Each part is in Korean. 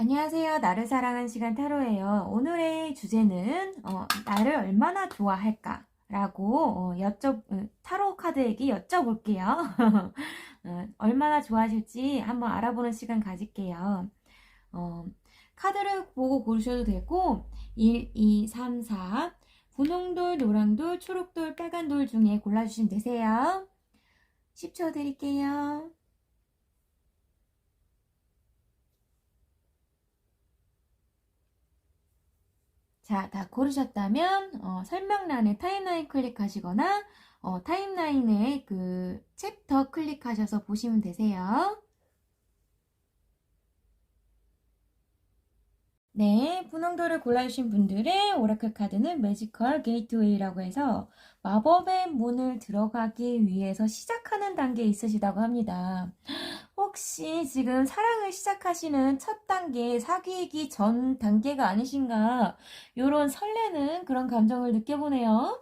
안녕하세요. 나를 사랑한 시간 타로예요. 오늘의 주제는 나를 얼마나 좋아할까? 라고 타로 카드에게 여쭤볼게요. 얼마나 좋아하실지 한번 알아보는 시간 가질게요. 어, 카드를 보고 고르셔도 되고 1, 2, 3, 4 분홍돌, 노랑돌, 초록돌, 빨간돌 중에 골라주시면 되세요. 10초 드릴게요. 자, 다 고르셨다면 설명란에 타임라인 클릭하시거나 타임라인에 그 챕터 클릭하셔서 보시면 되세요. 네, 분홍도를 골라주신 분들의 오라클 카드는 매지컬 게이트웨이라고 해서 마법의 문을 들어가기 위해서 시작하는 단계에 있으시다고 합니다. 혹시 지금 사랑을 시작하시는 첫 단계, 사귀기 전 단계가 아니신가? 요런 설레는 그런 감정을 느껴보네요.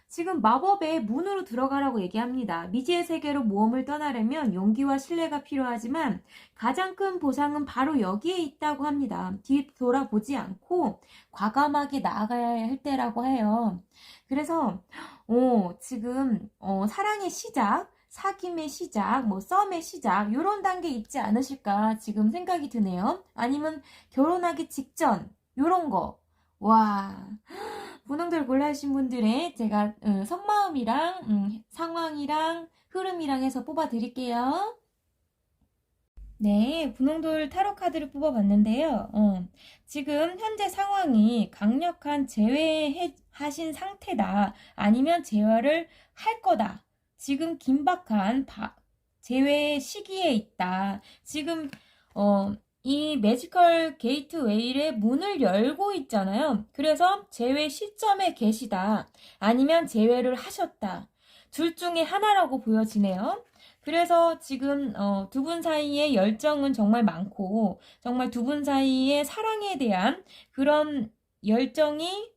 지금 마법의 문으로 들어가라고 얘기합니다. 미지의 세계로 모험을 떠나려면 용기와 신뢰가 필요하지만 가장 큰 보상은 바로 여기에 있다고 합니다. 뒤돌아보지 않고 과감하게 나아가야 할 때라고 해요. 그래서 지금 사랑의 시작, 사귐의 시작, 썸의 시작 이런 단계 있지 않으실까 지금 생각이 드네요. 아니면 결혼하기 직전 요런 거. 와, 분홍들 골라주신 분들의 제가 속마음이랑 상황이랑 흐름이랑 해서 뽑아 드릴게요. 네, 분홍돌 타로 카드를 뽑아봤는데요. 지금 현재 상황이 강력한 제외하신 상태다. 아니면 재활을 할 거다. 지금 긴박한 재회 시기에 있다. 지금 이 매지컬 게이트웨이의 문을 열고 있잖아요. 그래서 재회 시점에 계시다. 아니면 재회를 하셨다. 둘 중에 하나라고 보여지네요. 그래서 지금 두 분 사이의 열정은 정말 많고 정말 두 분 사이의 사랑에 대한 그런 열정이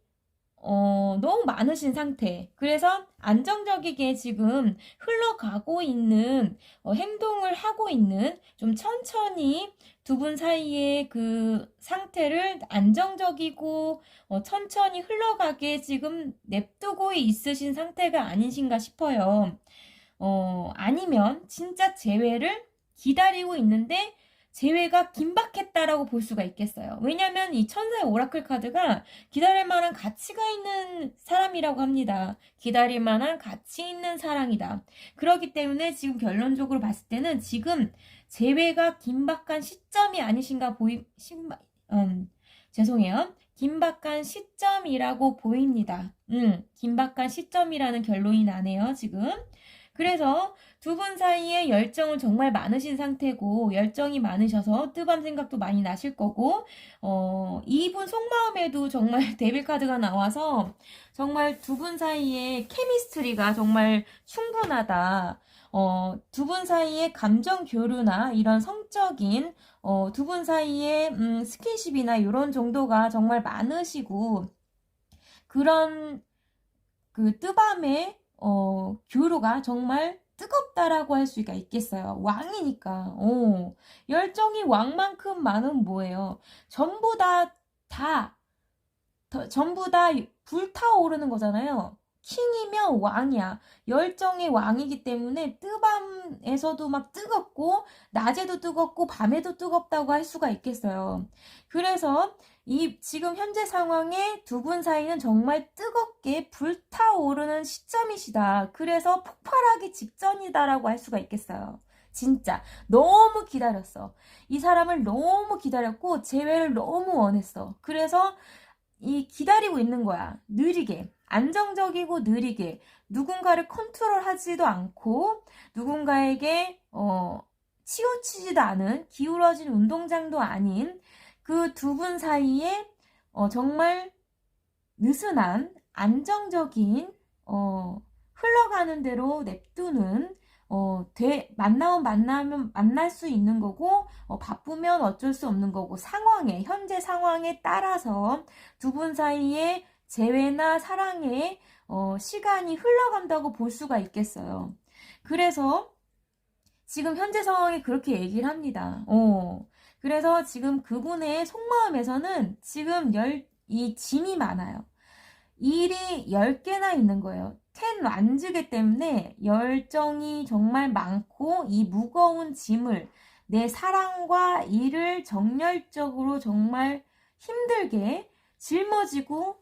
너무 많으신 상태. 그래서 안정적이게 지금 흘러가고 있는 행동을 하고 있는 좀 천천히 두 분 사이의 그 상태를 안정적이고 천천히 흘러가게 지금 냅두고 있으신 상태가 아니신가 싶어요. 아니면 진짜 재회를 기다리고 있는데 재회가 긴박했다라고 볼 수가 있겠어요. 왜냐면 이 천사의 오라클 카드가 기다릴 만한 가치가 있는 사람이라고 합니다. 기다릴 만한 가치 있는 사랑이다. 그렇기 때문에 지금 결론적으로 봤을 때는 지금 재회가 긴박한 시점이 아니신가 죄송해요. 긴박한 시점이라고 보입니다. 긴박한 시점이라는 결론이 나네요, 지금. 그래서 두 분 사이에 열정은 정말 많으신 상태고 열정이 많으셔서 뜨밤 생각도 많이 나실 거고 이분 속마음에도 정말 데빌 카드가 나와서 정말 두 분 사이에 케미스트리가 정말 충분하다. 두 분 사이에 감정 교류나 이런 성적인 두 분 사이에 스킨십이나 이런 정도가 정말 많으시고 그런 그 뜨밤의 교류가 정말 뜨겁다라고 할 수가 있겠어요. 왕이니까. 열정이 왕만큼 많은 뭐예요? 전부 전부 다 불타오르는 거잖아요. 킹이면 왕이야. 열정의 왕이기 때문에 뜨밤에서도 막 뜨겁고 낮에도 뜨겁고 밤에도 뜨겁다고 할 수가 있겠어요. 그래서 이 지금 현재 상황에 두 분 사이는 정말 뜨겁게 불타오르는 시점이시다. 그래서 폭발하기 직전이다라고 할 수가 있겠어요. 진짜 너무 기다렸어. 이 사람을 너무 기다렸고 재회를 너무 원했어. 그래서 이 기다리고 있는 거야. 느리게. 안정적이고 느리게. 누군가를 컨트롤하지도 않고 누군가에게 치우치지도 않은 기울어진 운동장도 아닌 그 두 분 사이에 정말 느슨한 안정적인 흘러가는 대로 냅두는 만나면 만날 수 있는 거고 바쁘면 어쩔 수 없는 거고 현재 상황에 따라서 두 분 사이에 재회나 사랑의 시간이 흘러간다고 볼 수가 있겠어요. 그래서 지금 현재 상황에 그렇게 얘기를 합니다. 그래서 지금 그분의 속마음에서는 지금 이 짐이 많아요. 일이 10개나 있는 거예요. 텐 완즈기 때문에 열정이 정말 많고 이 무거운 짐을 내 사랑과 일을 정열적으로 정말 힘들게 짊어지고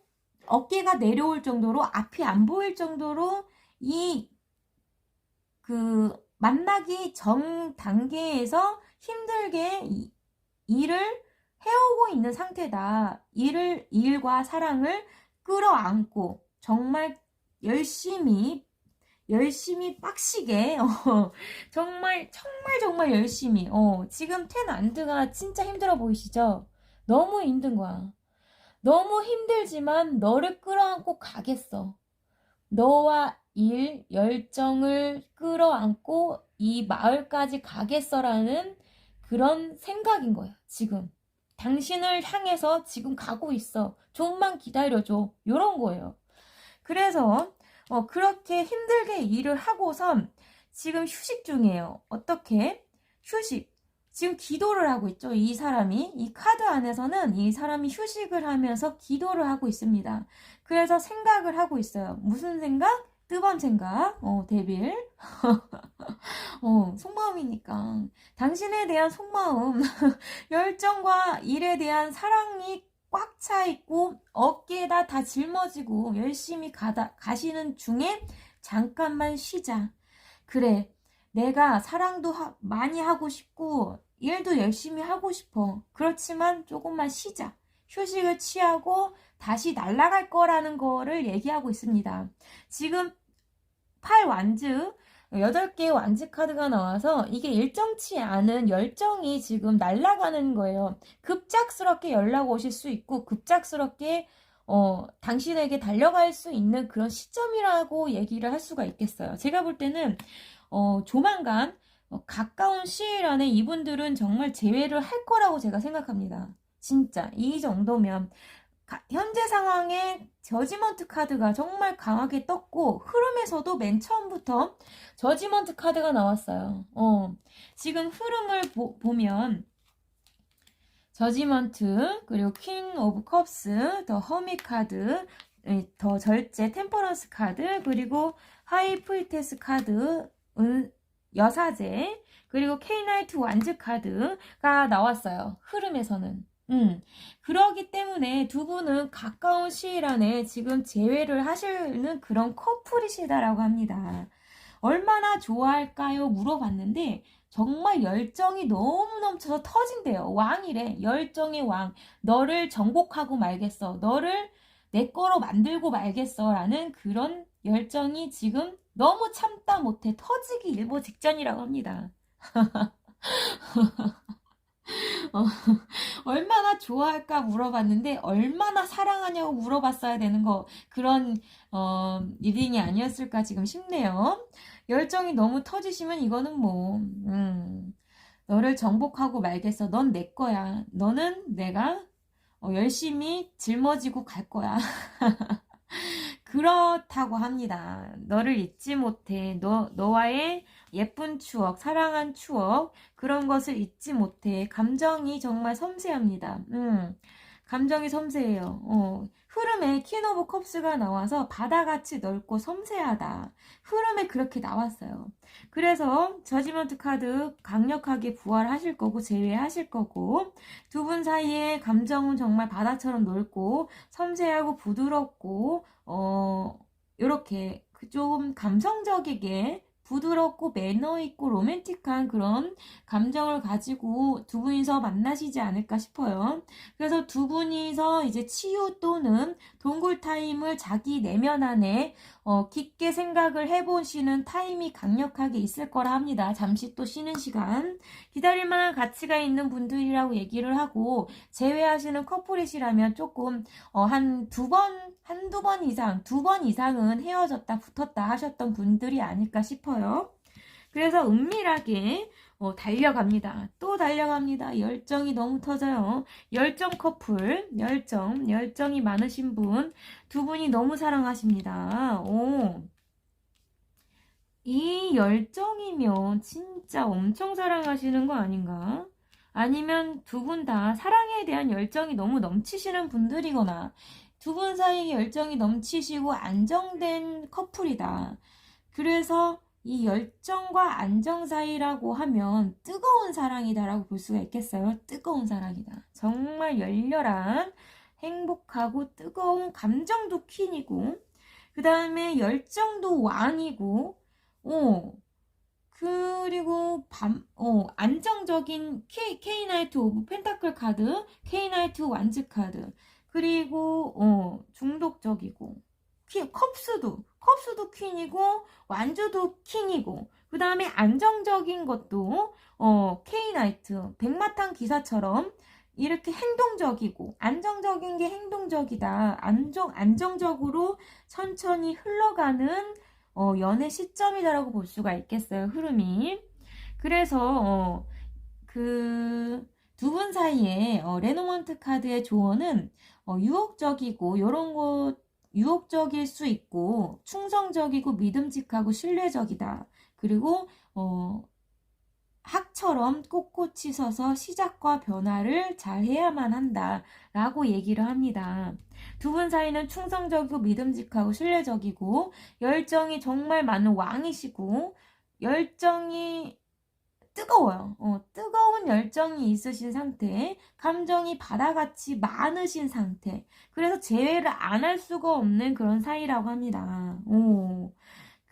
어깨가 내려올 정도로 앞이 안 보일 정도로 이 만나기 전 단계에서 힘들게 일을 해오고 있는 상태다. 일과 사랑을 끌어안고 정말 열심히 빡시게 정말 열심히 지금 텐안드가 진짜 힘들어 보이시죠? 너무 힘든 거야. 너무 힘들지만 너를 끌어안고 가겠어. 너와 열정을 끌어안고 이 마을까지 가겠어라는 그런 생각인 거야, 지금. 당신을 향해서 지금 가고 있어. 좀만 기다려줘. 요런 거예요. 그래서 그렇게 힘들게 일을 하고선 지금 휴식 중이에요. 어떻게? 휴식. 지금 기도를 하고 있죠. 이 사람이. 이 카드 안에서는 이 사람이 휴식을 하면서 기도를 하고 있습니다. 그래서 생각을 하고 있어요. 무슨 생각? 뜨밤 생각. 데빌. 속마음이니까. 당신에 대한 속마음. 열정과 일에 대한 사랑이 꽉 차 있고 어깨에다 다 짊어지고 열심히 가시는 중에 잠깐만 쉬자. 그래. 내가 사랑도 많이 하고 싶고 일도 열심히 하고 싶어. 그렇지만 조금만 쉬자. 휴식을 취하고 다시 날아갈 거라는 거를 얘기하고 있습니다. 지금 8완즈 8개의 완즈 카드가 나와서 이게 일정치 않은 열정이 지금 날아가는 거예요. 급작스럽게 연락 오실 수 있고 급작스럽게 당신에게 달려갈 수 있는 그런 시점이라고 얘기를 할 수가 있겠어요. 제가 볼 때는 조만간 가까운 시일 안에 이분들은 정말 재회를 할 거라고 제가 생각합니다. 진짜 이 정도면 현재 상황에 저지먼트 카드가 정말 강하게 떴고 흐름에서도 맨 처음부터 저지먼트 카드가 나왔어요. 지금 흐름을 보면 저지먼트 그리고 퀸 오브 컵스 더 허미 카드 더 절제 템퍼런스 카드 그리고 하이 프리테스 카드 여사제 그리고 K-나이트 완즈 카드가 나왔어요. 흐름에서는. 그러기 때문에 두 분은 가까운 시일 안에 지금 재회를 하시는 그런 커플이시다라고 합니다. 얼마나 좋아할까요? 물어봤는데 정말 열정이 너무 넘쳐서 터진대요. 왕이래. 열정의 왕. 너를 정복하고 말겠어. 너를 내 거로 만들고 말겠어. 라는 그런 열정이 지금 너무 참다 못해 터지기 일보 직전이라고 합니다. 얼마나 좋아할까 물어봤는데 얼마나 사랑하냐고 물어봤어야 되는 그런 리딩이 아니었을까 지금 싶네요. 열정이 너무 터지시면 이거는 너를 정복하고 말겠어. 넌 내 거야. 너는 내가 열심히 짊어지고 갈 거야. 그렇다고 합니다. 너를 잊지 못해. 너와의 예쁜 추억, 사랑한 추억, 그런 것을 잊지 못해. 감정이 정말 섬세합니다. 감정이 섬세해요. 흐름에 퀸 오브 컵스가 나와서 바다같이 넓고 섬세하다. 흐름에 그렇게 나왔어요. 그래서 저지먼트 카드 강력하게 부활하실 거고 제외하실 거고 두 분 사이의 감정은 정말 바다처럼 넓고 섬세하고 부드럽고 이렇게 좀 감성적이게 부드럽고 매너 있고 로맨틱한 그런 감정을 가지고 두 분이서 만나시지 않을까 싶어요. 그래서 두 분이서 이제 치유 또는 동굴 타임을 자기 내면 안에 깊게 생각을 해보시는 타임이 강력하게 있을 거라 합니다. 잠시 또 쉬는 시간. 기다릴 만한 가치가 있는 분들이라고 얘기를 하고 재회하시는 커플이시라면 조금 한두 번 이상은 헤어졌다 붙었다 하셨던 분들이 아닐까 싶어요. 그래서 은밀하게 달려갑니다. 또 달려갑니다. 열정이 너무 터져요. 열정 커플, 열정이 많으신 분, 두 분이 너무 사랑하십니다. 이 열정이면 진짜 엄청 사랑하시는 거 아닌가? 아니면 두 분 다 사랑에 대한 열정이 너무 넘치시는 분들이거나 두 분 사이에 열정이 넘치시고 안정된 커플이다. 그래서 이 열정과 안정 사이라고 하면 뜨거운 사랑이다라고 볼 수가 있겠어요. 뜨거운 사랑이다. 정말 열렬한 행복하고 뜨거운 감정도 퀸이고 그 다음에 열정도 왕이고 그리고 안정적인 K 나이트 오브 펜타클 카드, K 나이트 완즈 카드, 그리고 중독적이고 컵스도 퀸이고 완주도 킹이고 그 다음에 안정적인 것도 K 나이트 백마탄 기사처럼 이렇게 행동적이고 안정적인 게 행동적이다. 안정적으로 천천히 흘러가는 연애 시점이다라고 볼 수가 있겠어요. 흐름이. 그래서 그 두 분 사이에 레노먼트 카드의 조언은 유혹적이고 이런 것 유혹적일 수 있고 충성적이고 믿음직하고 신뢰적이다. 그리고 학처럼 꼿꼿이 서서 시작과 변화를 잘 해야만 한다 라고 얘기를 합니다. 두 분 사이는 충성적이고 믿음직하고 신뢰적이고 열정이 정말 많은 왕이시고 열정이 뜨거워요. 뜨거운 열정이 있으신 상태, 감정이 바다같이 많으신 상태. 그래서 재회를 안 할 수가 없는 그런 사이라고 합니다.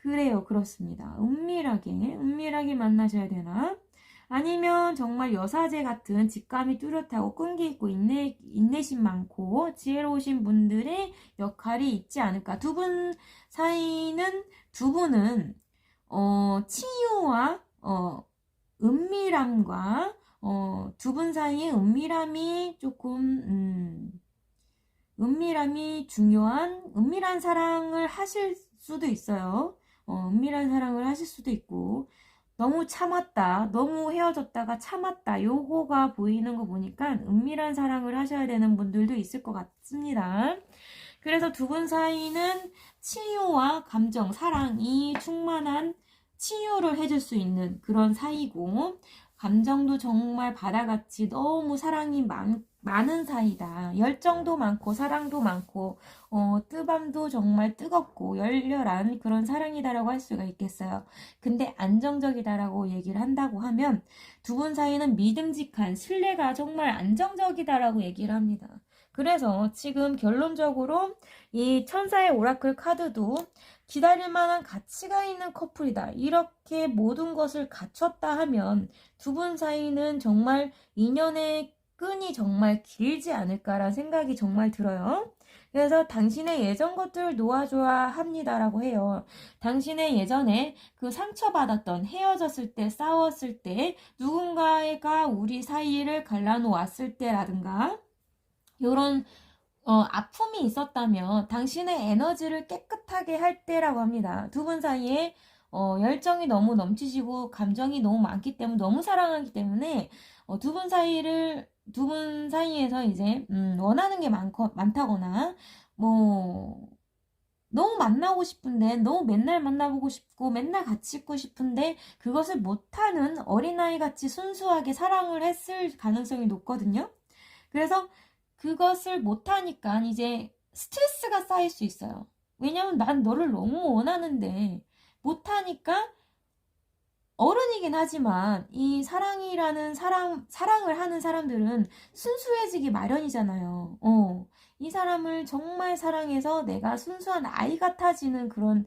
그래요. 그렇습니다. 은밀하게 만나셔야 되나? 아니면 정말 여사제 같은 직감이 뚜렷하고 끈기 있고 인내심 많고 지혜로우신 분들의 역할이 있지 않을까. 두 분 사이는 두 분은 치유와 은밀함과 두 분 사이의 은밀함이 조금 은밀함이 중요한 은밀한 사랑을 하실 수도 있어요. 은밀한 사랑을 하실 수도 있고 너무 참았다, 너무 헤어졌다가 참았다 요거가 보이는 거 보니까 은밀한 사랑을 하셔야 되는 분들도 있을 것 같습니다. 그래서 두 분 사이는 치유와 감정, 사랑이 충만한 치유를 해줄 수 있는 그런 사이고 감정도 정말 바다같이 너무 사랑이 많은 사이다. 열정도 많고 사랑도 많고 뜨밤도 정말 뜨겁고 열렬한 그런 사랑이다라고 할 수가 있겠어요. 근데 안정적이다라고 얘기를 한다고 하면 두 분 사이는 믿음직한 신뢰가 정말 안정적이다라고 얘기를 합니다. 그래서 지금 결론적으로 이 천사의 오라클 카드도 기다릴 만한 가치가 있는 커플이다. 이렇게 모든 것을 갖췄다 하면 두 분 사이는 정말 인연의 끈이 정말 길지 않을까라는 생각이 정말 들어요. 그래서 당신의 예전 것들을 놓아줘야 합니다라고 해요. 당신의 예전에 그 상처받았던 헤어졌을 때 싸웠을 때 누군가가 우리 사이를 갈라놓았을 때라든가 이런 아픔이 있었다면 당신의 에너지를 깨끗하게 할 때라고 합니다. 두 분 사이에 열정이 너무 넘치시고 감정이 너무 많기 때문에 너무 사랑하기 때문에 두 분 사이에서 이제 원하는 게 많다거나 뭐 너무 만나고 싶은데 너무 맨날 만나보고 싶고 맨날 같이 있고 싶은데 그것을 못하는 어린아이 같이 순수하게 사랑을 했을 가능성이 높거든요. 그래서 그것을 못하니까 이제 스트레스가 쌓일 수 있어요. 왜냐면 난 너를 너무 원하는데 못하니까 어른이긴 하지만 이 사랑을 하는 사람들은 순수해지기 마련이잖아요. 이 사람을 정말 사랑해서 내가 순수한 아이 같아지는 그런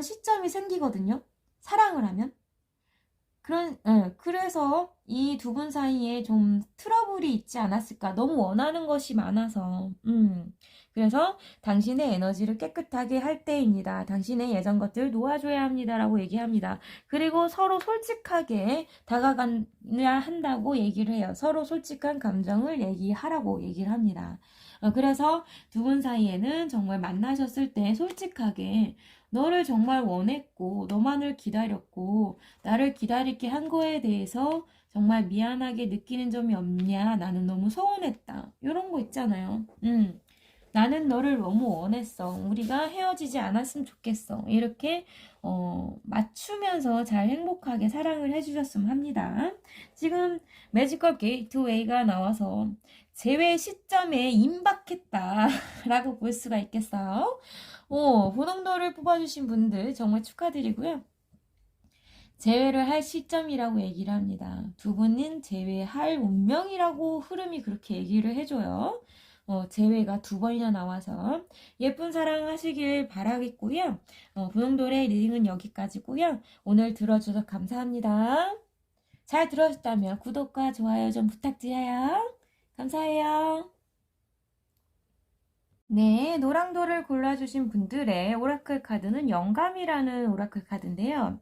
시점이 생기거든요. 사랑을 하면. 그래서 이 두 분 사이에 좀 트러블이 있지 않았을까. 너무 원하는 것이 많아서. 그래서 당신의 에너지를 깨끗하게 할 때입니다. 당신의 예전 것들을 놓아줘야 합니다라고 얘기합니다. 그리고 서로 솔직하게 다가가야 한다고 얘기를 해요. 서로 솔직한 감정을 얘기하라고 얘기를 합니다. 그래서 두 분 사이에는 정말 만나셨을 때 솔직하게 너를 정말 원했고 너만을 기다렸고 나를 기다리게 한 거에 대해서 정말 미안하게 느끼는 점이 없냐? 나는 너무 서운했다. 이런 거 있잖아요. 나는 너를 너무 원했어. 우리가 헤어지지 않았으면 좋겠어. 이렇게 맞추면서 잘 행복하게 사랑을 해주셨으면 합니다. 지금 매지컬 게이트웨이가 나와서 재회 시점에 임박했다 라고 볼 수가 있겠어요. 보동도를 뽑아주신 분들 정말 축하드리고요. 재회를 할 시점이라고 얘기를 합니다. 두 분은 재회할 운명이라고 흐름이 그렇게 얘기를 해줘요. 재회가 두 번이나 나와서 예쁜 사랑 하시길 바라겠고요. 부동돌의 리딩은 여기까지고요. 오늘 들어주셔서 감사합니다. 잘 들어주셨다면 구독과 좋아요 좀 부탁드려요. 감사해요. 네, 노랑돌을 골라주신 분들의 오라클 카드는 영감이라는 오라클 카드인데요.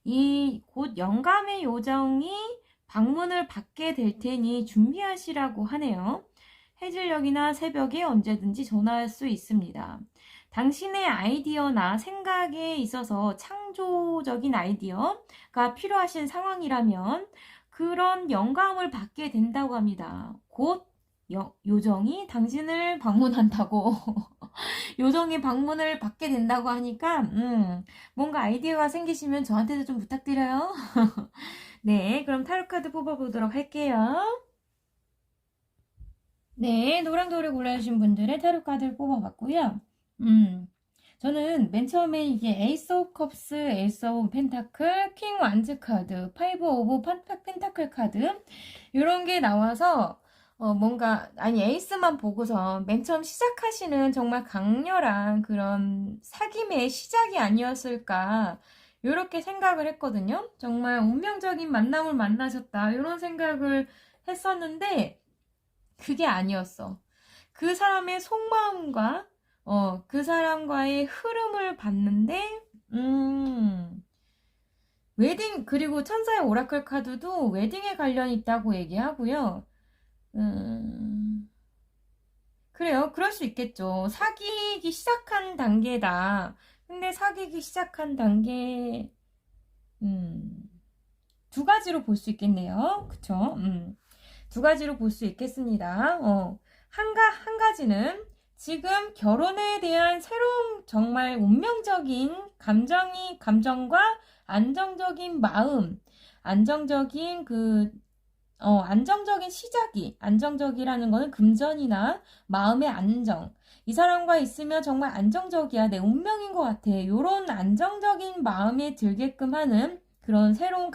이 곧 영감의 요정이 방문을 받게 될 테니 준비하시라고 하네요. 해질녘이나 새벽에 언제든지 전화할 수 있습니다. 당신의 아이디어나 생각에 있어서 창조적인 아이디어가 필요하신 상황이라면 그런 영감을 받게 된다고 합니다. 곧 요정이 당신을 방문한다고 요정의 방문을 받게 된다고 하니까 뭔가 아이디어가 생기시면 저한테도 좀 부탁드려요. 네, 그럼 타로카드 뽑아보도록 할게요. 네, 노랑돌을 골라주신 분들의 타로카드를 뽑아봤고요. 저는 맨 처음에 이게 에이스 오브 컵스, 에이스 오브 펜타클, 킹 완즈 카드, 파이브 오브 펜타클 카드 이런 게 나와서 에이스만 보고서 맨 처음 시작하시는 정말 강렬한 그런 사귐의 시작이 아니었을까 이렇게 생각을 했거든요. 정말 운명적인 만남을 만나셨다 이런 생각을 했었는데 그게 아니었어. 그 사람의 속마음과 그 사람과의 흐름을 봤는데 웨딩 그리고 천사의 오라클 카드도 웨딩에 관련이 있다고 얘기하고요. 그래요. 그럴 수 있겠죠. 사귀기 시작한 단계다. 근데 사귀기 시작한 단계, 두 가지로 볼 수 있겠네요. 그쵸? 두 가지로 볼 수 있겠습니다. 한 가지는 지금 결혼에 대한 새로운 정말 운명적인 감정과 안정적인 마음, 안정적인 안정적인 시작이, 안정적이라는 거는 금전이나 마음의 안정. 이 사람과 있으면 정말 안정적이야. 내 운명인 것 같아. 이런 안정적인 마음에 들게끔 하는 그런 새로운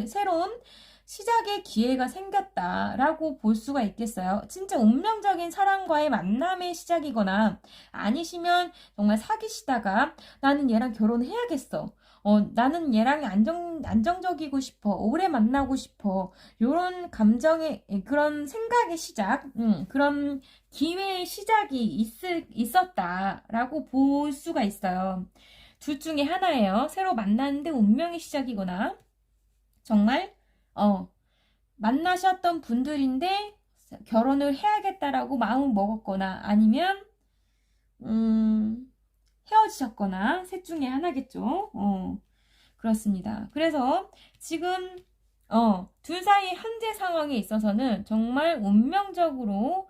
새로운 시작의 기회가 생겼다라고 볼 수가 있겠어요. 진짜 운명적인 사람과의 만남의 시작이거나 아니시면 정말 사귀시다가 나는 얘랑 결혼해야겠어. 나는 얘랑 안정적이고 싶어. 오래 만나고 싶어. 요런 감정의, 그런 생각의 시작, 그런 기회의 시작이 있었다라고 볼 수가 있어요. 둘 중에 하나예요. 새로 만났는데 운명의 시작이거나, 정말, 만나셨던 분들인데 결혼을 해야겠다라고 마음을 먹었거나, 아니면, 헤어지셨거나 셋 중에 하나겠죠. 그렇습니다. 그래서 지금 둘 사이 현재 상황에 있어서는 정말 운명적으로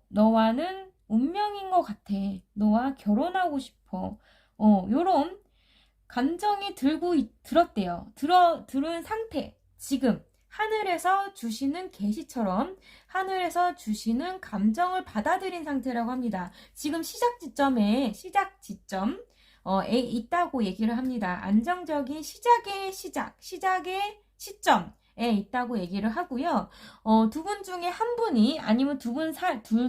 너와는 운명인 것 같아. 너와 결혼하고 싶어. 요런 감정이 들었대요. 들은 상태. 지금 하늘에서 주시는 계시처럼 하늘에서 주시는 감정을 받아들인 상태라고 합니다. 지금 시작 지점에 있다고 얘기를 합니다. 안정적인 시작의 시점에 있다고 얘기를 하고요. 두 분 중에 한 분이 아니면 둘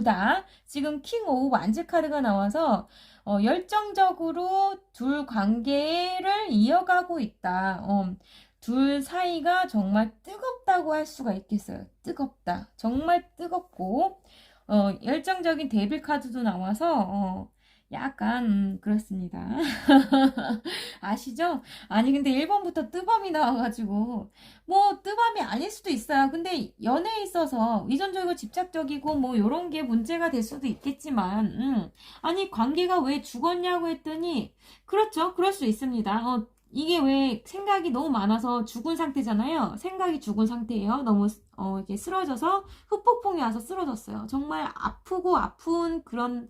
다 지금 킹 오브 완즈 카드가 나와서 열정적으로 둘 관계를 이어가고 있다. 둘 사이가 정말 뜨겁다고 할 수가 있겠어요. 뜨겁다. 정말 뜨겁고 열정적인 데빌 카드도 나와서 약간 그렇습니다. 아시죠? 아니 근데 1번부터 뜨밤이 나와가지고 뭐 뜨밤이 아닐 수도 있어요. 근데 연애에 있어서 의존적이고 집착적이고 뭐 요런 게 문제가 될 수도 있겠지만 아니 관계가 왜 죽었냐고 했더니 그렇죠. 그럴 수 있습니다. 이게 왜 생각이 너무 많아서 죽은 상태잖아요. 생각이 죽은 상태예요. 너무 이렇게 쓰러져서 후폭풍이 와서 쓰러졌어요. 정말 아프고 아픈 그런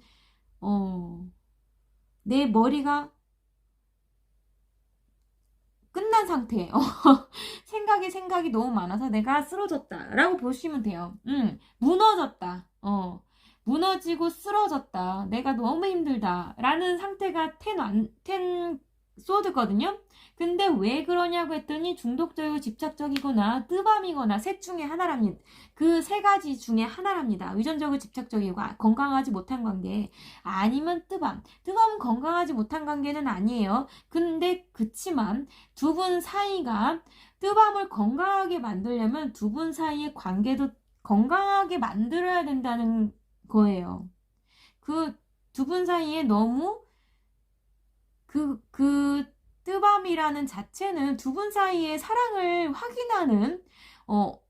내 머리가 끝난 상태. 생각이 너무 많아서 내가 쓰러졌다라고 보시면 돼요. 무너졌다. 무너지고 쓰러졌다. 내가 너무 힘들다라는 상태가 텐 소드거든요. 근데 왜 그러냐고 했더니 중독적이고 집착적이거나 뜨밤이거나 셋 중에 하나랍니다. 그 세 가지 중에 하나랍니다. 의존적이고 집착적이고 건강하지 못한 관계 아니면 뜨밤. 뜨밤은 건강하지 못한 관계는 아니에요. 근데 그치만 두 분 사이가 뜨밤을 건강하게 만들려면 두 분 사이의 관계도 건강하게 만들어야 된다는 거예요. 그 두 분 사이에 너무 그 뜨밤이라는 자체는 두 분 사이의 사랑을 확인하는,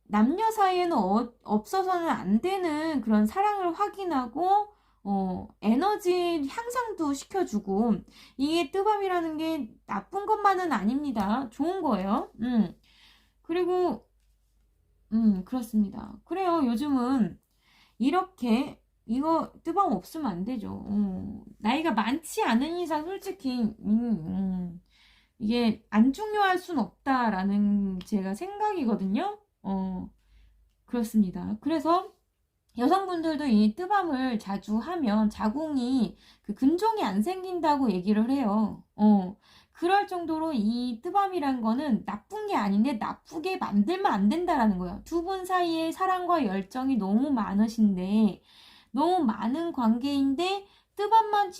남녀 사이에는 없어서는 안 되는 그런 사랑을 확인하고, 에너지 향상도 시켜주고, 이게 뜨밤이라는 게 나쁜 것만은 아닙니다. 좋은 거예요. 그리고, 그렇습니다. 그래요. 요즘은 이렇게 이거 뜨밤 없으면 안 되죠. 나이가 많지 않은 이상 솔직히 이게 안 중요할 순 없다라는 제가 생각이거든요. 그렇습니다. 그래서 여성분들도 이 뜨밤을 자주 하면 자궁이 그 근종이 안 생긴다고 얘기를 해요. 그럴 정도로 이 뜨밤이란 거는 나쁜 게 아닌데 나쁘게 만들면 안 된다라는 거예요. 두 분 사이에 사랑과 열정이 너무 많으신데 너무 많은 관계인데 뜨밤만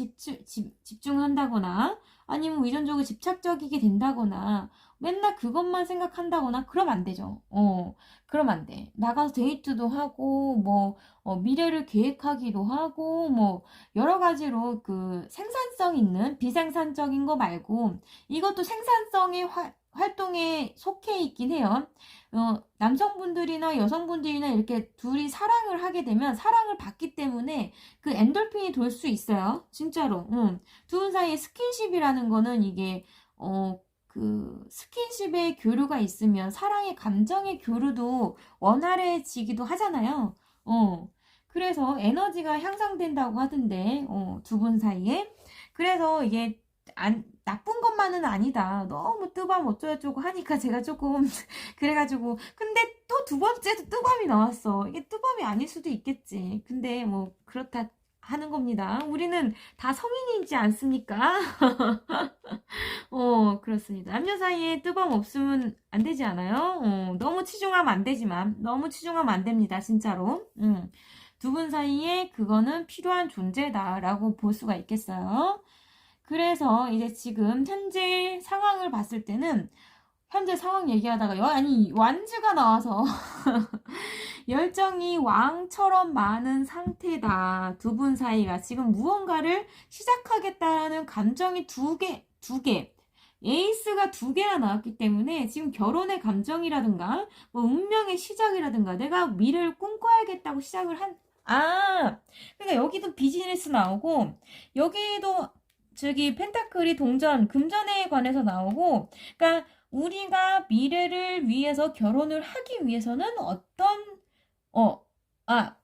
집중한다거나 아니면 의존적으로 집착적이게 된다거나 맨날 그것만 생각한다거나 그러면 안 되죠. 그러면 안 돼. 나가서 데이트도 하고 뭐 미래를 계획하기도 하고 뭐 여러 가지로 그 생산성 있는 비생산적인 거 말고 이것도 생산성의 활동에 속해 있긴 해요. 남성분들이나 여성분들이나 이렇게 둘이 사랑을 하게 되면 사랑을 받기 때문에 그 엔돌핀이 돌 수 있어요. 진짜로. 두 분 사이에 스킨십이라는 거는 이게 그 스킨십의 교류가 있으면 사랑의 감정의 교류도 원활해지기도 하잖아요. 그래서 에너지가 향상된다고 하던데 두 분 사이에. 그래서 이게 나쁜 것만은 아니다. 너무 뜨밤 어쩌고저쩌고 하니까 제가 조금 그래가지고 근데 또 두 번째도 뜨밤이 나왔어. 이게 뜨밤이 아닐 수도 있겠지. 근데 뭐 그렇다 하는 겁니다. 우리는 다 성인이지 않습니까? 그렇습니다. 남녀 사이에 뜨밤 없으면 안 되지 않아요? 너무 치중하면 안 되지만 너무 치중하면 안 됩니다. 진짜로. 두 분 사이에 그거는 필요한 존재다라고 볼 수가 있겠어요. 그래서 이제 지금 현재 상황을 봤을 때는 현재 상황 얘기하다가 아니 완즈가 나와서 열정이 왕처럼 많은 상태다. 두 분 사이가 지금 무언가를 시작하겠다는 감정이 두 개 에이스가 두 개나 나왔기 때문에 지금 결혼의 감정이라든가 뭐 운명의 시작이라든가 내가 미래를 꿈꿔야겠다고 시작을 그러니까 여기도 비즈니스 나오고 여기도 저기 펜타클이 동전, 금전에 관해서 나오고 그러니까 우리가 미래를 위해서 결혼을 하기 위해서는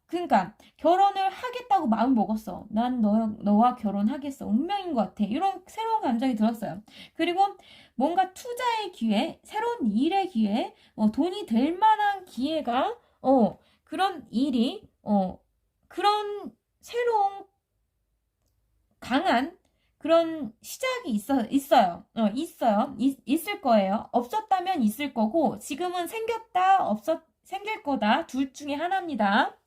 그러니까 결혼을 하겠다고 마음 먹었어. 난 너와 결혼하겠어. 운명인 것 같아. 이런 새로운 감정이 들었어요. 그리고 뭔가 투자의 기회, 새로운 일의 기회, 돈이 될 만한 기회가, 그런 일이, 그런 새로운 강한 그런 시작이 있어요. 있을 거예요. 없었다면 있을 거고, 지금은 생길 거다. 둘 중에 하나입니다.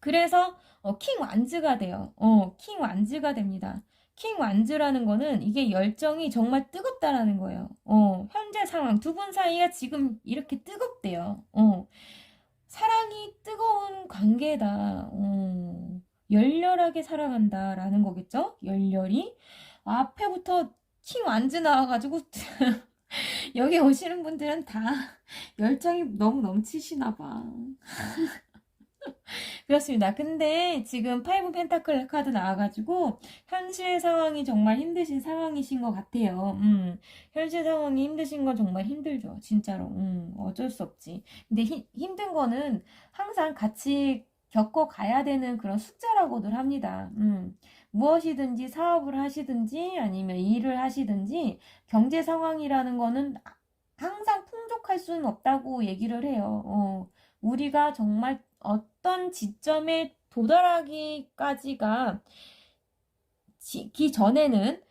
그래서, 킹 완즈가 돼요. 킹 완즈가 됩니다. 킹 완즈라는 거는 이게 열정이 정말 뜨겁다라는 거예요. 현재 상황, 두 분 사이가 지금 이렇게 뜨겁대요. 사랑이 뜨거운 관계다. 열렬하게 사랑한다라는 거겠죠? 열렬히. 앞에부터 킹 완즈 나와가지고 여기 오시는 분들은 다 열정이 너무 넘치시나 봐. 그렇습니다. 근데 지금 파이브 펜타클 카드 나와가지고 현실 상황이 정말 힘드신 상황이신 것 같아요. 현실 상황이 힘드신 건 정말 힘들죠. 진짜로. 어쩔 수 없지. 근데 힘든 거는 항상 같이 겪어가야 되는 그런 숙제라고들 합니다. 무엇이든지 사업을 하시든지 아니면 일을 하시든지 경제 상황이라는 거는 항상 풍족할 수는 없다고 얘기를 해요. 우리가 정말 어떤 지점에 도달하기까지가 기 전에는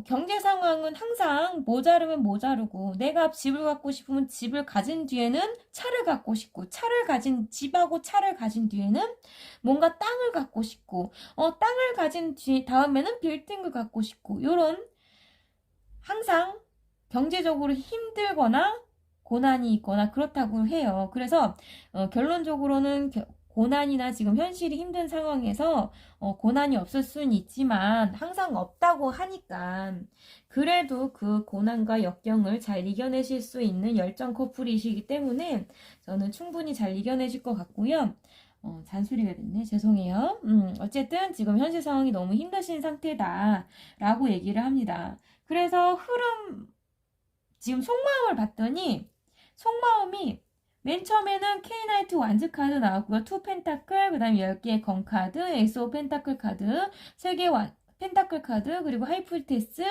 경제 상황은 항상 모자르면 모자르고 내가 집을 갖고 싶으면 집을 가진 뒤에는 차를 갖고 싶고 집하고 차를 가진 뒤에는 뭔가 땅을 갖고 싶고 땅을 가진 뒤 다음에는 빌딩을 갖고 싶고 요런 항상 경제적으로 힘들거나 고난이 있거나 그렇다고 해요. 그래서 결론적으로는 고난이나 지금 현실이 힘든 상황에서 고난이 없을 수는 있지만 항상 없다고 하니까 그래도 그 고난과 역경을 잘 이겨내실 수 있는 열정 커플이시기 때문에 저는 충분히 잘 이겨내실 것 같고요. 잔소리가 됐네. 죄송해요. 어쨌든 지금 현실 상황이 너무 힘드신 상태다라고 얘기를 합니다. 그래서 지금 속마음을 봤더니 속마음이 맨 처음에는 K나이트 완즈 카드 나왔고요. 투 펜타클, 그 다음에 10개의 검 카드, 에이스 오브 펜타클 카드, 3개 펜타클 카드, 그리고 하이프리테스,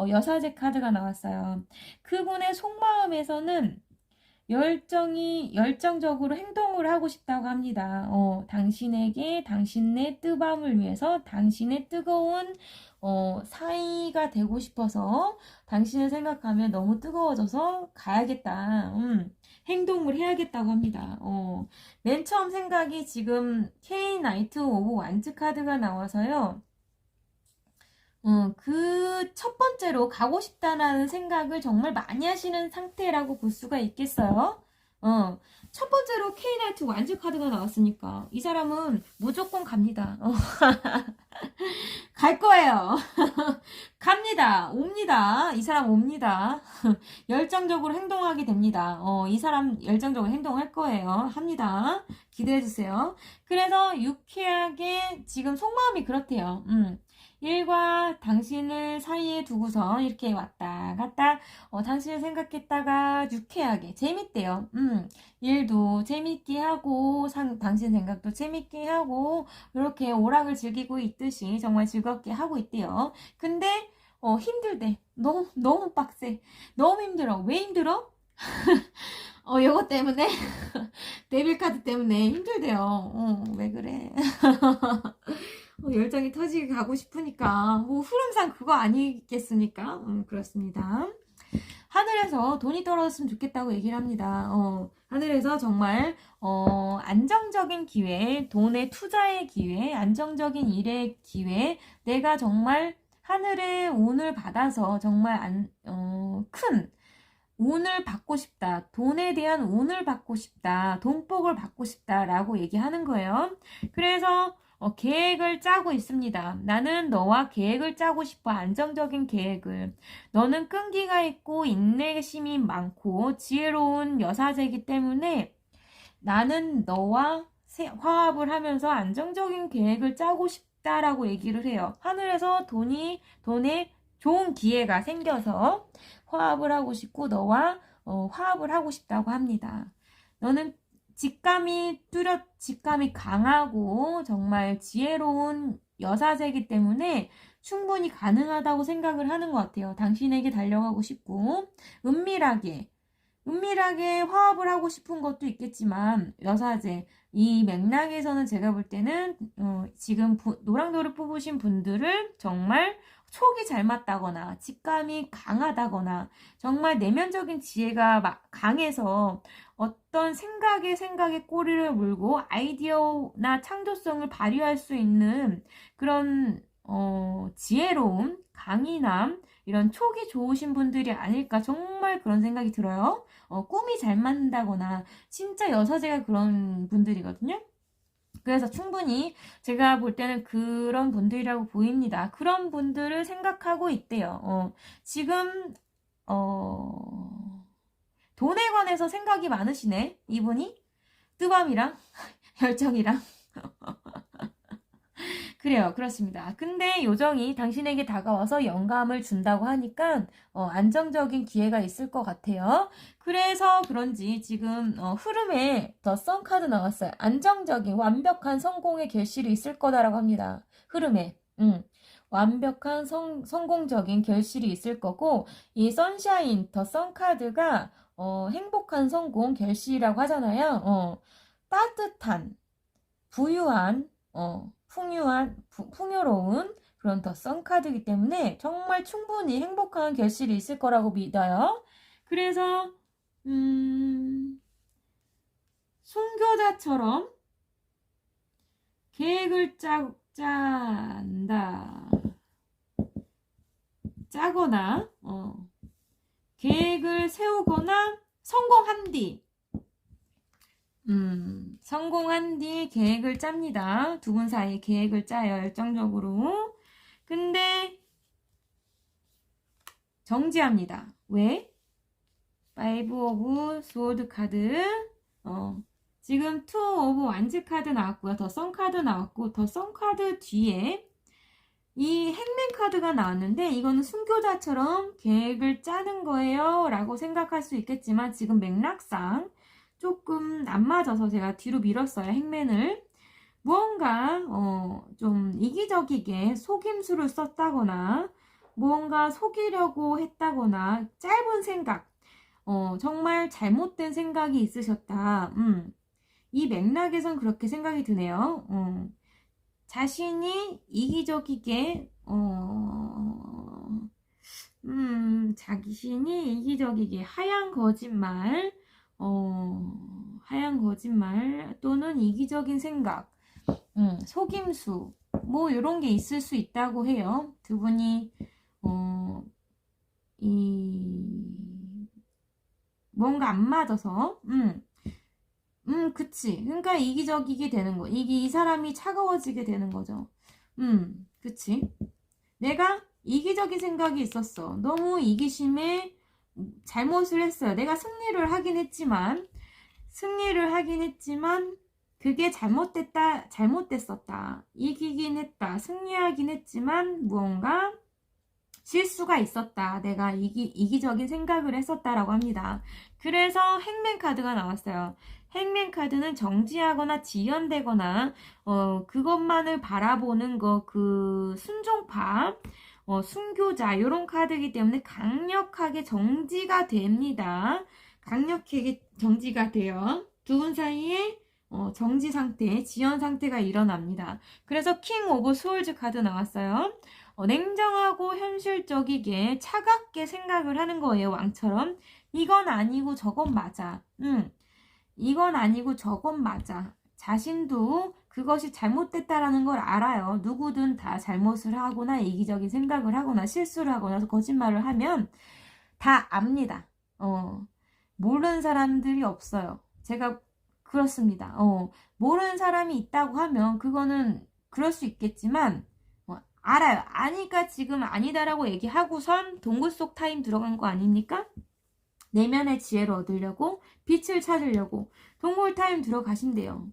여사제 카드가 나왔어요. 그분의 속마음에서는 열정적으로 행동을 하고 싶다고 합니다. 당신에게 당신의 뜨밤을 위해서 당신의 뜨거운 사이가 되고 싶어서 당신을 생각하면 너무 뜨거워져서 가야겠다. 행동을 해야겠다고 합니다. 맨 처음 생각이 지금 K 나이트 오브 완즈 카드가 나와서요. 그 첫 번째로 가고 싶다라는 생각을 정말 많이 하시는 상태라고 볼 수가 있겠어요. 첫 번째로 K나이트 완즈 카드가 나왔으니까 이 사람은 무조건 갑니다. 갈 거예요. 갑니다. 옵니다. 이 사람 옵니다. 열정적으로 행동하게 됩니다. 이 사람 열정적으로 행동할 거예요. 합니다. 기대해주세요. 그래서 유쾌하게 지금 속마음이 그렇대요. 일과 당신을 사이에 두고서 이렇게 왔다 갔다 당신을 생각했다가 유쾌하게 재밌대요. 일도 재밌게 하고 당신 생각도 재밌게 하고 이렇게 오락을 즐기고 있듯이 정말 즐겁게 하고 있대요. 근데 힘들대. 너무 빡세. 너무 힘들어. 왜 힘들어? 요거 때문에 데빌 카드 때문에 힘들대요. 왜 그래? 열정이 터지게 가고 싶으니까 뭐 흐름상 그거 아니겠습니까? 그렇습니다. 하늘에서 돈이 떨어졌으면 좋겠다고 얘기를 합니다. 하늘에서 정말 안정적인 기회, 돈의 투자의 기회, 안정적인 일의 기회, 내가 정말 하늘의 운을 받아서 정말 큰 운을 받고 싶다. 돈에 대한 운을 받고 싶다. 돈복을 받고 싶다라고 얘기하는 거예요. 그래서 계획을 짜고 있습니다. 나는 너와 계획을 짜고 싶어. 안정적인 계획을. 너는 끈기가 있고 인내심이 많고 지혜로운 여사제이기 때문에 나는 너와 화합을 하면서 안정적인 계획을 짜고 싶다라고 얘기를 해요. 하늘에서 돈에 좋은 기회가 생겨서 화합을 하고 싶고 너와 화합을 하고 싶다고 합니다. 너는 직감이 강하고 정말 지혜로운 여사제이기 때문에 충분히 가능하다고 생각을 하는 것 같아요. 당신에게 달려가고 싶고 은밀하게 화합을 하고 싶은 것도 있겠지만 여사제 이 맥락에서는 제가 볼 때는 지금 노랑돌을 뽑으신 분들을 정말 촉이 잘 맞다거나 직감이 강하다거나 정말 내면적인 지혜가 강해서 어떤 생각에 꼬리를 물고 아이디어나 창조성을 발휘할 수 있는 그런 지혜로움, 강인함 이런 촉이 좋으신 분들이 아닐까 정말 그런 생각이 들어요. 꿈이 잘 맞는다거나 진짜 여사제가 그런 분들이거든요. 그래서 충분히 제가 볼 때는 그런 분들이라고 보입니다. 그런 분들을 생각하고 있대요. 지금 돈에 관해서 생각이 많으시네. 이분이 뜨밤이랑 열정이랑. 그래요. 그렇습니다. 근데 요정이 당신에게 다가와서 영감을 준다고 하니까 안정적인 기회가 있을 것 같아요. 그래서 그런지 지금 흐름에 더 선 카드 나왔어요. 안정적인 완벽한 성공의 결실이 있을 거다라고 합니다. 흐름에. 완벽한 성공적인 결실이 있을 거고 이 선샤인 더 선 카드가 행복한 성공 결실이라고 하잖아요. 따뜻한 부유한 풍요로운 그런 더 선 카드이기 때문에 정말 충분히 행복한 결실이 있을 거라고 믿어요. 그래서 순교자처럼 계획을 짜거나 계획을 세우거나 성공한 뒤 계획을 짭니다. 두 분 사이 계획을 짜요. 열정적으로. 근데 정지합니다. 왜? 파이브 오브 스워드 카드. 지금 투 오브 완즈 카드 나왔고요. 더 선 카드 나왔고 더 선 카드 뒤에 이 행맨 카드가 나왔는데 이거는 순교자처럼 계획을 짜는 거예요 라고 생각할 수 있겠지만 지금 맥락상 조금 안 맞아서 제가 뒤로 밀었어요. 행맨을. 무언가 좀 이기적이게 속임수를 썼다거나 무언가 속이려고 했다거나 짧은 생각 정말 잘못된 생각이 있으셨다. 이 맥락에선 그렇게 생각이 드네요. 자신이 이기적이게 자신이 이기적이게 하얀 거짓말 또는 이기적인 생각, 속임수, 뭐 이런 게 있을 수 있다고 해요. 두 분이 뭔가 안 맞아서, 그치. 그러니까 이기적이게 되는 거. 이 사람이 차가워지게 되는 거죠. 그치. 내가 이기적인 생각이 있었어. 너무 이기심에 잘못을 했어요. 내가 승리를 하긴 했지만 그게 잘못됐었다. 이기긴 했다. 승리하긴 했지만 무언가 실수가 있었다. 내가 이기적인 생각을 했었다라고 합니다. 그래서 행맨 카드가 나왔어요. 행맨 카드는 정지하거나 지연되거나 그것만을 바라보는 거, 그 순종파, 순교자 이런 카드이기 때문에 강력하게 정지가 됩니다. 강력하게 정지가 돼요. 두 분 사이에 정지 상태, 지연 상태가 일어납니다. 그래서 킹 오브 스월즈 카드 나왔어요. 냉정하고 현실적이게 차갑게 생각을 하는 거예요. 왕처럼. 이건 아니고 저건 맞아. 이건 아니고 저건 맞아. 자신도 그것이 잘못됐다라는 걸 알아요. 누구든 다 잘못을 하거나 이기적인 생각을 하거나 실수를 하거나 거짓말을 하면 다 압니다. 모르는 사람들이 없어요. 제가 그렇습니다. 모르는 사람이 있다고 하면 그거는 그럴 수 있겠지만 알아요. 아니까 지금 아니다라고 얘기하고선 동굴 속 타임 들어간 거 아닙니까? 내면의 지혜를 얻으려고 빛을 찾으려고 동굴 타임 들어가신대요.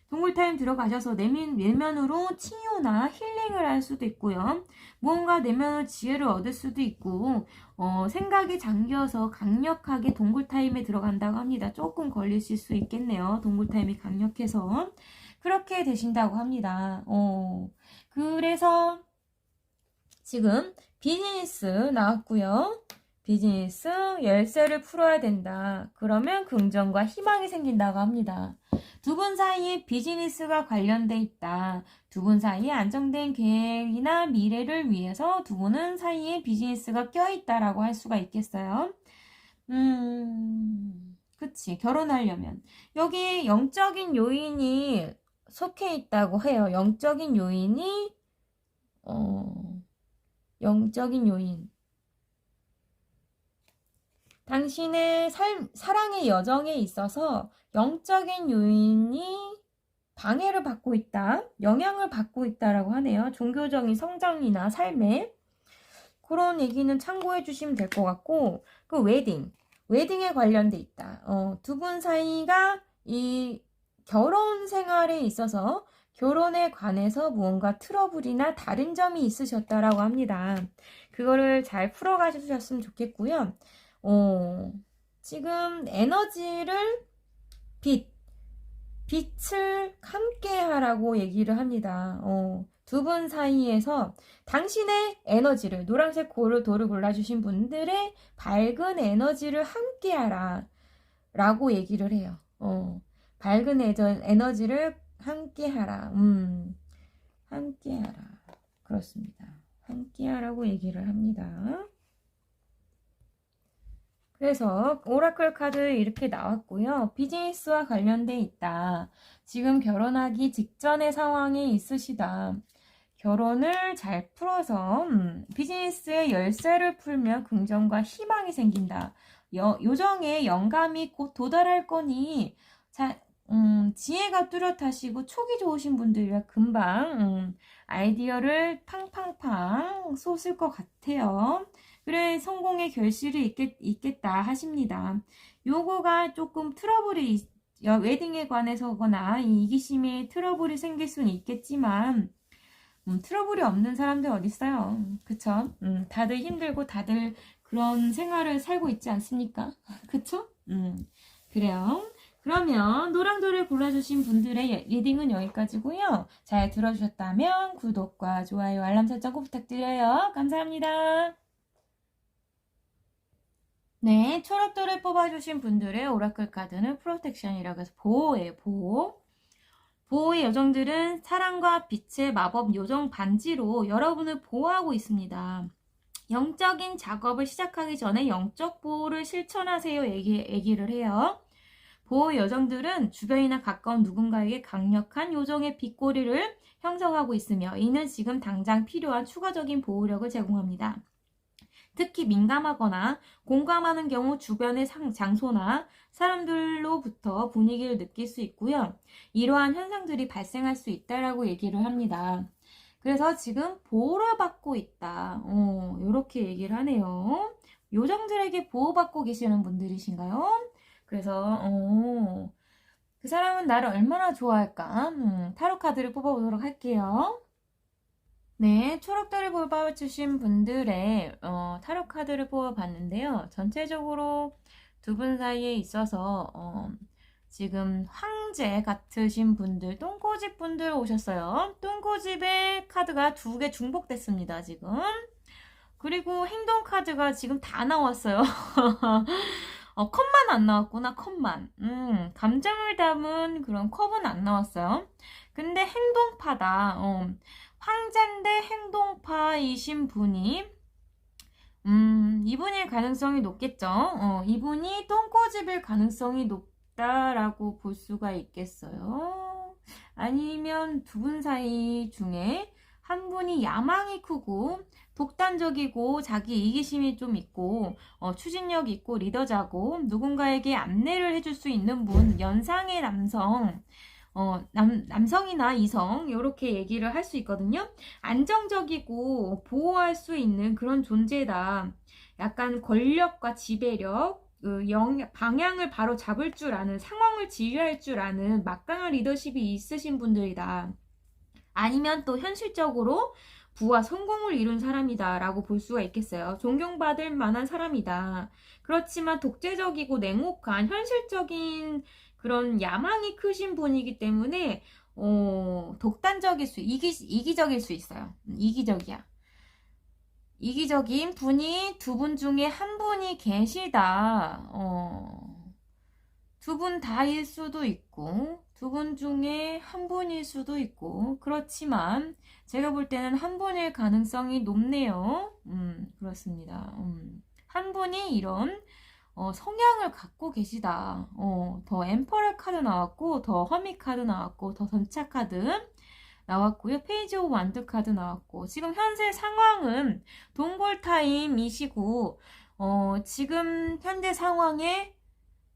동굴 타임 들어가셔서 내면으로 치유나 힐링을 할 수도 있고요. 무언가 내면으로 지혜를 얻을 수도 있고 생각에 잠겨서 강력하게 동굴 타임에 들어간다고 합니다. 조금 걸리실 수 있겠네요. 동굴 타임이 강력해서 그렇게 되신다고 합니다. 그래서 지금 비즈니스 나왔고요. 비즈니스 열쇠를 풀어야 된다. 그러면 긍정과 희망이 생긴다고 합니다. 두 분 사이에 비즈니스가 관련돼 있다. 두 분 사이에 안정된 계획이나 미래를 위해서 두 분은 사이에 비즈니스가 껴있다라고 할 수가 있겠어요. 그치. 결혼하려면. 여기 영적인 요인이 속해 있다고 해요. 영적인 요인. 당신의 사랑의 여정에 있어서 영적인 요인이 방해를 받고 있다, 영향을 받고 있다라고 하네요. 종교적인 성장이나 삶에. 그런 얘기는 참고해 주시면 될 것 같고, 그 웨딩에 관련돼 있다. 두 분 사이가 이 결혼 생활에 있어서 결혼에 관해서 무언가 트러블이나 다른 점이 있으셨다라고 합니다. 그거를 잘 풀어가셨으면 좋겠고요. 지금 에너지를 빛을 함께 하라고 얘기를 합니다. 두 분 사이에서 당신의 에너지를, 노란색 돌을 골라주신 분들의 밝은 에너지를 함께 하라 라고 얘기를 해요. 밝은 에너지를 함께 하라. 함께 하라. 그렇습니다. 함께 하라고 얘기를 합니다. 그래서 오라클 카드 이렇게 나왔고요. 비즈니스와 관련돼 있다. 지금 결혼하기 직전의 상황에 있으시다. 결혼을 잘 풀어서 비즈니스의 열쇠를 풀면 긍정과 희망이 생긴다. 요정의 영감이 곧 도달할 거니 지혜가 뚜렷하시고 촉이 좋으신 분들이라 금방 아이디어를 팡팡팡 쏟을 것 같아요. 그래 성공의 결실이 있겠다 하십니다. 요거가 조금 트러블이 웨딩에 관해서거나 이기심에 트러블이 생길 수는 있겠지만 트러블이 없는 사람들 어디 있어요? 그쵸? 다들 힘들고 다들 그런 생활을 살고 있지 않습니까? 그쵸? 그래요. 그러면 노랑돌을 골라주신 분들의 리딩은 여기까지고요. 잘 들어주셨다면 구독과 좋아요, 알람 설정 꼭 부탁드려요. 감사합니다. 네, 초록돌을 뽑아주신 분들의 오라클 카드는 프로텍션이라고 해서 보호예요, 보호. 보호의 요정들은 사랑과 빛의 마법 요정 반지로 여러분을 보호하고 있습니다. 영적인 작업을 시작하기 전에 영적 보호를 실천하세요 얘기를 해요. 보호 요정들은 주변이나 가까운 누군가에게 강력한 요정의 빗꼬리를 형성하고 있으며 이는 지금 당장 필요한 추가적인 보호력을 제공합니다. 특히 민감하거나 공감하는 경우 주변의 장소나 사람들로부터 분위기를 느낄 수 있고요. 이러한 현상들이 발생할 수 있다라고 얘기를 합니다. 그래서 지금 보호를 받고 있다. 이렇게 얘기를 하네요. 요정들에게 보호받고 계시는 분들이신가요? 그래서 그 사람은 나를 얼마나 좋아할까? 타로 카드를 뽑아보도록 할게요. 네, 초록달을 뽑아주신 분들의 타로 카드를 뽑아봤는데요. 전체적으로 두 분 사이에 있어서 지금 황제 같으신 분들, 똥꼬집 분들 오셨어요. 똥꼬집의 카드가 2개 중복됐습니다, 지금. 그리고 행동 카드가 지금 다 나왔어요. 컵만 안 나왔구나, 컵만. 감정을 담은 그런 컵은 안 나왔어요. 근데 행동파다. 황제인데 행동파이신 분이 이분일 가능성이 높겠죠. 이분이 똥꼬집일 가능성이 높다라고 볼 수가 있겠어요. 아니면 두 분 사이 중에 한 분이 야망이 크고 독단적이고 자기 이기심이 좀 있고 추진력이 있고 리더자고 누군가에게 안내를 해줄 수 있는 분, 연상의 남성, 남성이나 이성 이렇게 얘기를 할 수 있거든요. 안정적이고 보호할 수 있는 그런 존재다. 약간 권력과 지배력, 방향을 바로 잡을 줄 아는, 상황을 지휘할 줄 아는 막강한 리더십이 있으신 분들이다. 아니면 또 현실적으로 부와 성공을 이룬 사람이다 라고 볼 수가 있겠어요. 존경받을 만한 사람이다. 그렇지만 독재적이고 냉혹한 현실적인 그런 야망이 크신 분이기 때문에 독단적일 이기적일 수 있어요. 이기적이야. 이기적인 분이 두 분 중에 한 분이 계시다. 두 분 다일 수도 있고 두 분 중에 한 분일 수도 있고 그렇지만 제가 볼 때는 한 분일 가능성이 높네요. 그렇습니다. 한 분이 이런 성향을 갖고 계시다. 더 엠퍼럴 카드 나왔고 더 허미 카드 나왔고 더 전차 카드 나왔고요. 페이지 오브 완드 카드 나왔고 지금 현재 상황은 동굴 타임이시고 지금 현재 상황에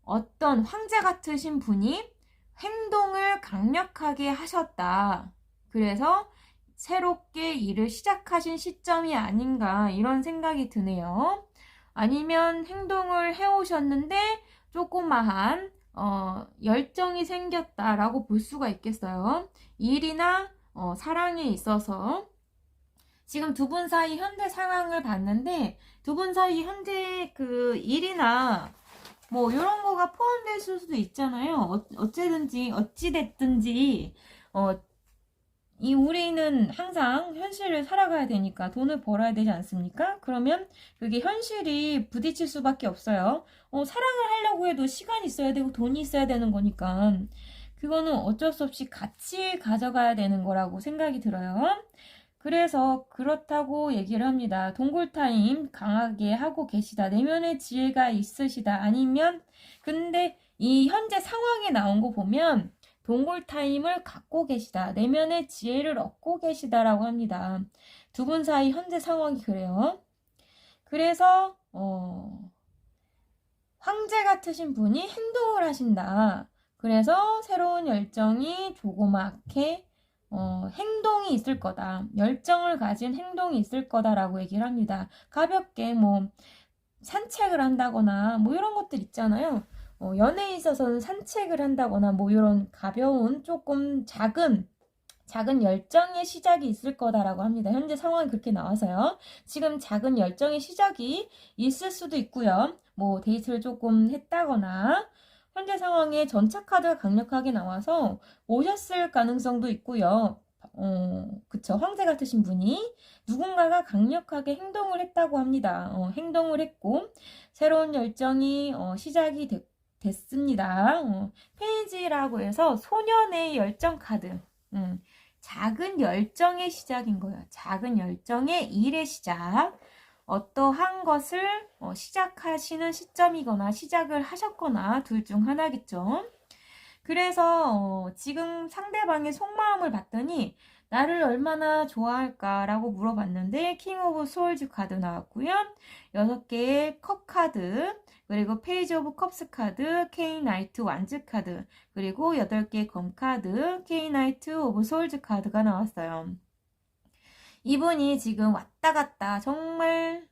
어떤 황제 같으신 분이 행동을 강력하게 하셨다. 그래서 새롭게 일을 시작하신 시점이 아닌가 이런 생각이 드네요. 아니면 행동을 해오셨는데 조그마한 열정이 생겼다라고 볼 수가 있겠어요. 일이나 사랑에 있어서 지금 두 분 사이 현재 상황을 봤는데 두 분 사이 현재 그 일이나 뭐 이런 거가 포함될 수도 있잖아요. 어찌든지 어찌됐든지 이 우리는 항상 현실을 살아가야 되니까 돈을 벌어야 되지 않습니까? 그러면 그게 현실이 부딪힐 수밖에 없어요. 사랑을 하려고 해도 시간이 있어야 되고 돈이 있어야 되는 거니까 그거는 어쩔 수 없이 같이 가져가야 되는 거라고 생각이 들어요. 그래서 그렇다고 얘기를 합니다. 동굴타임 강하게 하고 계시다. 내면의 지혜가 있으시다. 아니면 근데 이 현재 상황에 나온 거 보면 동굴타임을 갖고 계시다. 내면의 지혜를 얻고 계시다라고 합니다. 두 분 사이 현재 상황이 그래요. 그래서 황제 같으신 분이 행동을 하신다. 그래서 새로운 열정이 조그맣게 행동이 있을 거다. 열정을 가진 행동이 있을 거다라고 얘기를 합니다. 가볍게 뭐 산책을 한다거나 뭐 이런 것들 있잖아요. 연애에 있어서는 산책을 한다거나 뭐 이런 가벼운 조금 작은 열정의 시작이 있을 거다라고 합니다. 현재 상황이 그렇게 나와서요. 지금 작은 열정의 시작이 있을 수도 있고요. 뭐 데이트를 조금 했다거나 현재 상황에 전차 카드가 강력하게 나와서 오셨을 가능성도 있고요. 그쵸. 황제 같으신 분이 누군가가 강력하게 행동을 했다고 합니다. 행동을 했고 새로운 열정이 시작이 됐습니다. 페이지라고 해서 소년의 열정 카드. 작은 열정의 시작인 거예요. 작은 열정의 일의 시작. 어떠한 것을 시작하시는 시점이거나 시작을 하셨거나 둘 중 하나겠죠. 그래서 지금 상대방의 속마음을 봤더니 나를 얼마나 좋아할까라고 물어봤는데 킹 오브 소울즈 카드 나왔고요. 6개의 컵 카드, 그리고 페이지 오브 컵스 카드, K 나이트 완즈 카드, 그리고 8개의 검 카드, K 나이트 오브 소울즈 카드가 나왔어요. 이분이 지금 왔다 갔다 정말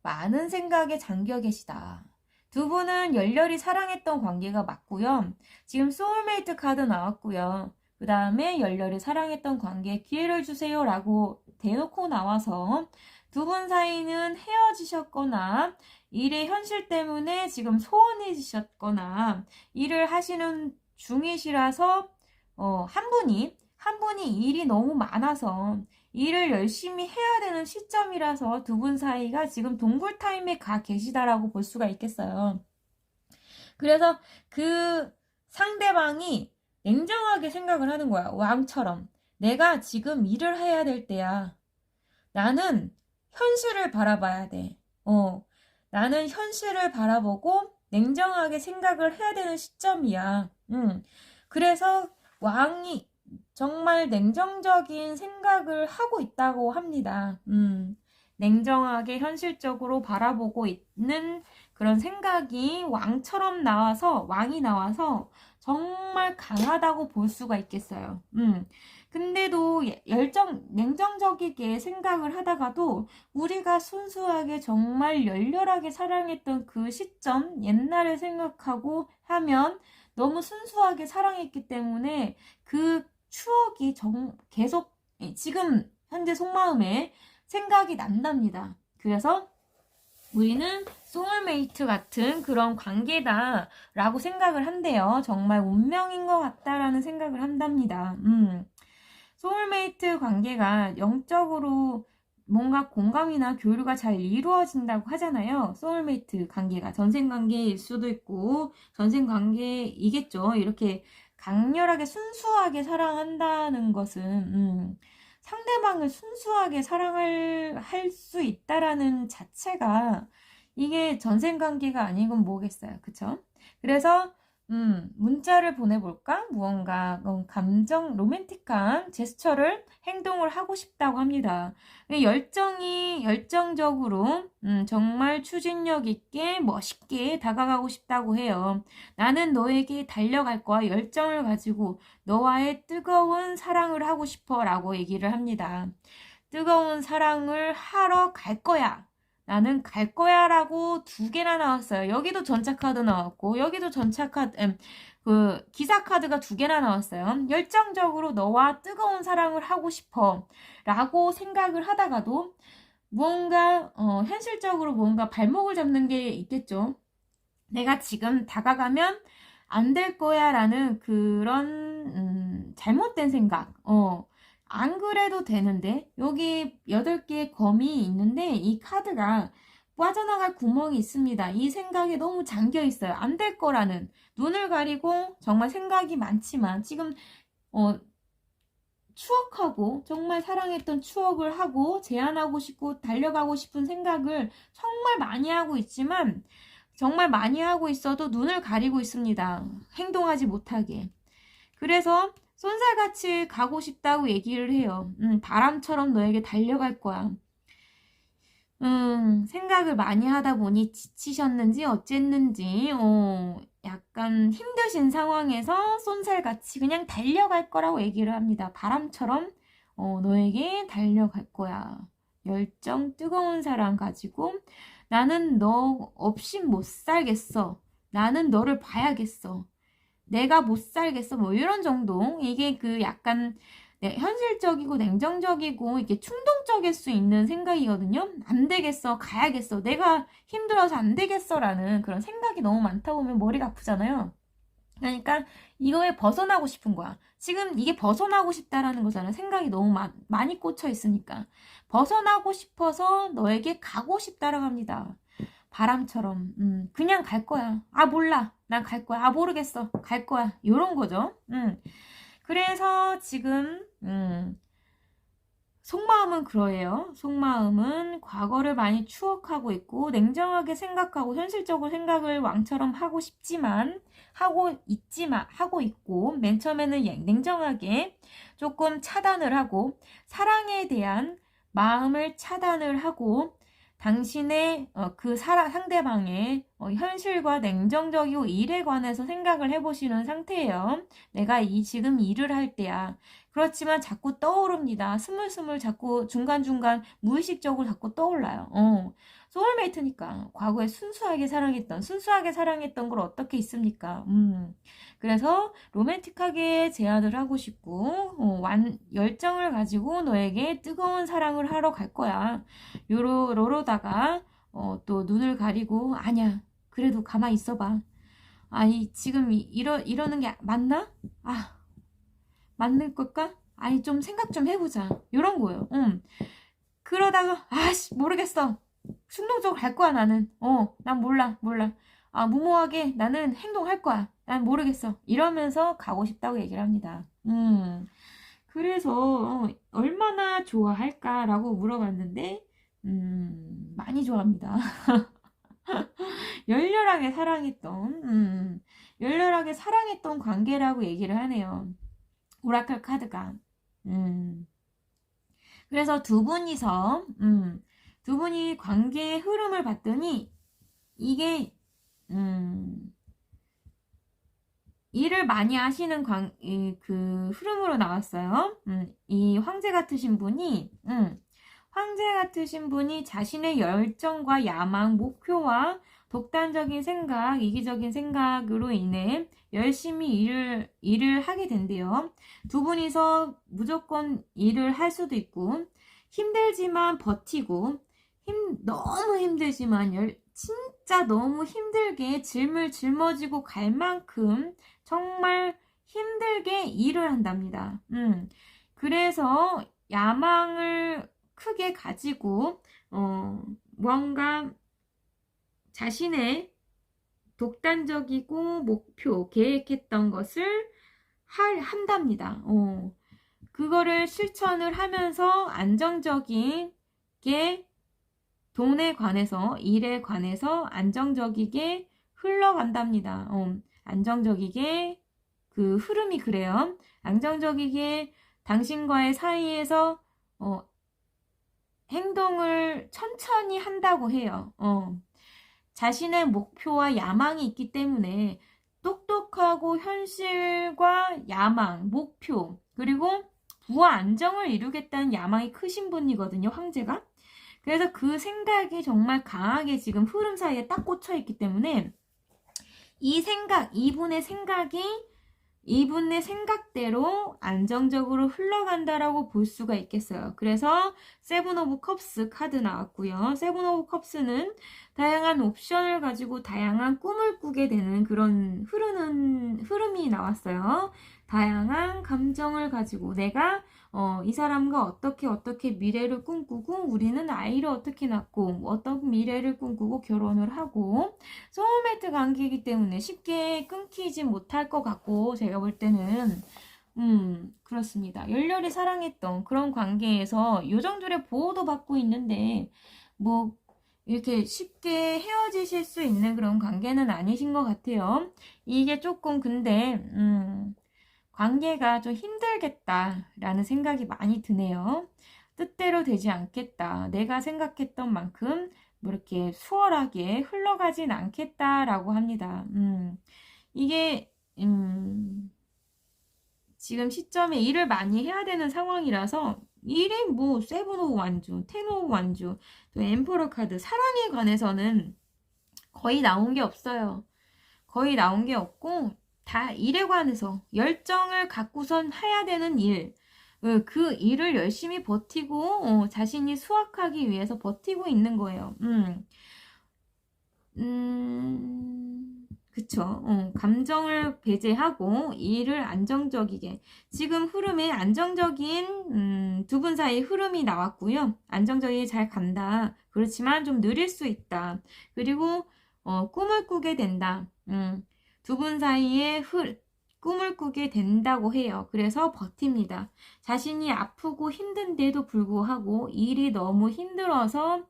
많은 생각에 잠겨 계시다. 두 분은 열렬히 사랑했던 관계가 맞고요. 지금 소울메이트 카드 나왔고요. 그 다음에 열렬히 사랑했던 관계에 기회를 주세요 라고 대놓고 나와서 두 분 사이는 헤어지셨거나 일의 현실 때문에 지금 소원해지셨거나 일을 하시는 중이시라서 한 분이 일이 너무 많아서 일을 열심히 해야 되는 시점이라서 두 분 사이가 지금 동굴 타임에 가 계시다라고 볼 수가 있겠어요. 그래서 그 상대방이 냉정하게 생각을 하는 거야. 왕처럼. 내가 지금 일을 해야 될 때야. 나는 현실을 바라봐야 돼. 나는 현실을 바라보고 냉정하게 생각을 해야 되는 시점이야. 그래서 왕이 정말 냉정적인 생각을 하고 있다고 합니다. 냉정하게 현실적으로 바라보고 있는 그런 생각이 왕이 나와서 정말 강하다고 볼 수가 있겠어요. 근데도 냉정적이게 생각을 하다가도 우리가 순수하게 정말 열렬하게 사랑했던 그 시점, 옛날을 생각하고 하면 너무 순수하게 사랑했기 때문에 그 추억이 계속 지금 현재 속마음에 생각이 난답니다. 그래서 우리는 소울메이트 같은 그런 관계다 라고 생각을 한대요. 정말 운명인 것 같다라는 생각을 한답니다. 소울메이트 관계가 영적으로 뭔가 공감이나 교류가 잘 이루어진다고 하잖아요. 소울메이트 관계가 전생관계일 수도 있고 전생관계이겠죠. 이렇게 강렬하게 순수하게 사랑한다는 것은 상대방을 순수하게 사랑을 할 수 있다라는 자체가 이게 전생관계가 아니건 뭐겠어요. 그쵸? 그래서 문자를 보내볼까? 무언가 로맨틱한 제스처를 행동을 하고 싶다고 합니다. 열정적으로 정말 추진력 있게 멋있게 다가가고 싶다고 해요. 나는 너에게 달려갈 거야. 열정을 가지고 너와의 뜨거운 사랑을 하고 싶어 라고 얘기를 합니다. 뜨거운 사랑을 하러 갈 거야. 나는 갈 거야 라고 두 개나 나왔어요. 여기도 전차 카드 나왔고 여기도 전차 카드 그 기사 카드가 두 개나 나왔어요. 열정적으로 너와 뜨거운 사랑을 하고 싶어 라고 생각을 하다가도 무언가 현실적으로 뭔가 발목을 잡는 게 있겠죠. 내가 지금 다가가면 안 될 거야 라는 그런 잘못된 생각. 안 그래도 되는데 여기 8개의 검이 있는데 이 카드가 빠져나갈 구멍이 있습니다. 이 생각에 너무 잠겨 있어요. 안 될 거라는 눈을 가리고 정말 생각이 많지만 지금 추억하고 정말 사랑했던 추억을 하고 제안하고 싶고 달려가고 싶은 생각을 정말 많이 하고 있지만 정말 많이 하고 있어도 눈을 가리고 있습니다. 행동하지 못하게. 그래서 쏜살같이 가고 싶다고 얘기를 해요. 바람처럼 너에게 달려갈 거야. 생각을 많이 하다 보니 지치셨는지 어쨌는지 약간 힘드신 상황에서 쏜살같이 그냥 달려갈 거라고 얘기를 합니다. 바람처럼 너에게 달려갈 거야. 열정, 뜨거운 사랑 가지고 나는 너 없이 못 살겠어. 나는 너를 봐야겠어. 내가 못 살겠어. 뭐 이런 정도. 이게 그 약간 현실적이고 냉정적이고 이게 충동적일 수 있는 생각이거든요. 안 되겠어. 가야겠어. 내가 힘들어서 안 되겠어라는 그런 생각이 너무 많다 보면 머리가 아프잖아요. 그러니까 이거에 벗어나고 싶은 거야. 지금 이게 벗어나고 싶다라는 거잖아. 생각이 너무 많이 꽂혀 있으니까. 벗어나고 싶어서 너에게 가고 싶다라고 합니다. 바람처럼 그냥 갈 거야. 아 몰라. 난 갈 거야. 아 모르겠어. 갈 거야. 요런 거죠. 그래서 지금 속마음은 그러해요. 속마음은 과거를 많이 추억하고 있고 냉정하게 생각하고 현실적으로 생각을 왕처럼 하고 싶지만 하고 있고 맨 처음에는 냉정하게 조금 차단을 하고 사랑에 대한 마음을 차단을 하고 당신의 그 상대방의 현실과 냉정적이고 일에 관해서 생각을 해보시는 상태예요. 내가 지금 일을 할 때야. 그렇지만 자꾸 떠오릅니다. 스물스물 자꾸 중간중간 무의식적으로 자꾸 떠올라요. 소울메이트니까 과거에 순수하게 사랑했던 걸 어떻게 있습니까? 그래서 로맨틱하게 제안을 하고 싶고 열정을 가지고 너에게 뜨거운 사랑을 하러 갈 거야. 요러다가 또 눈을 가리고 아니야. 그래도 가만히 있어봐. 아니 지금 이러는 게 맞나? 아 맞는 걸까? 아니 좀 생각 좀 해보자. 이런 거예요. 그러다가 아씨 모르겠어. 충동적으로 갈 거야 나는. 난 몰라. 아 무모하게 나는 행동할 거야. 난 모르겠어. 이러면서 가고 싶다고 얘기를 합니다. 그래서 얼마나 좋아할까라고 물어봤는데 많이 좋아합니다. 열렬하게 사랑했던 관계라고 얘기를 하네요. 오라클 카드가. 그래서 두 분이 관계의 흐름을 봤더니 이게 일을 많이 하시는 그 흐름으로 나왔어요. 이 황제 같으신 분이 자신의 열정과 야망, 목표와 독단적인 생각, 이기적인 생각으로 인해 열심히 일을 하게 된대요. 두 분이서 무조건 일을 할 수도 있고 힘들지만 버티고 너무 힘들지만 진짜 너무 힘들게 짊어지고 갈 만큼 정말 힘들게 일을 한답니다. 그래서 야망을 크게 가지고 뭔가 자신의 독단적이고 목표, 계획했던 것을 한답니다. 그거를 실천을 하면서 안정적이게 돈에 관해서, 일에 관해서 안정적이게 흘러간답니다. 안정적이게 그 흐름이 그래요. 안정적이게 당신과의 사이에서 행동을 천천히 한다고 해요. 자신의 목표와 야망이 있기 때문에 똑똑하고 현실과 야망, 목표, 그리고 부와 안정을 이루겠다는 야망이 크신 분이거든요, 황제가. 그래서 그 생각이 정말 강하게 지금 흐름 사이에 딱 꽂혀 있기 때문에 이 생각, 이분의 생각대로 안정적으로 흘러간다라고 볼 수가 있겠어요. 그래서 세븐 오브 컵스 카드 나왔고요. 세븐 오브 컵스는 다양한 옵션을 가지고 다양한 꿈을 꾸게 되는 그런 흐름이 나왔어요. 다양한 감정을 가지고 내가 이 사람과 어떻게 미래를 꿈꾸고 우리는 아이를 어떻게 낳고 어떤 미래를 꿈꾸고 결혼을 하고 소울메이트 관계이기 때문에 쉽게 끊기지 못할 것 같고 제가 볼 때는 그렇습니다. 열렬히 사랑했던 그런 관계에서 요정들의 보호도 받고 있는데 뭐 이렇게 쉽게 헤어지실 수 있는 그런 관계는 아니신 것 같아요. 이게 조금 근데 관계가 좀 힘들겠다라는 생각이 많이 드네요. 뜻대로 되지 않겠다. 내가 생각했던 만큼 뭐 이렇게 수월하게 흘러가진 않겠다라고 합니다. 이게 지금 시점에 일을 많이 해야 되는 상황이라서 일이 뭐 세븐 오브 완주, 텐 오브 완주, 또 엠퍼러 카드 사랑에 관해서는 거의 나온 게 없어요. 거의 나온 게 없고 다 일에 관해서 열정을 갖고선 해야 되는 일, 그 일을 열심히 버티고 자신이 수확하기 위해서 버티고 있는 거예요. 그쵸. 감정을 배제하고 일을 안정적이게 지금 흐름에 안정적인 두 분 사이 흐름이 나왔고요. 안정적이게 잘 간다. 그렇지만 좀 느릴 수 있다. 그리고 꿈을 꾸게 된다. 두 분 사이에 꿈을 꾸게 된다고 해요. 그래서 버팁니다. 자신이 아프고 힘든데도 불구하고 일이 너무 힘들어서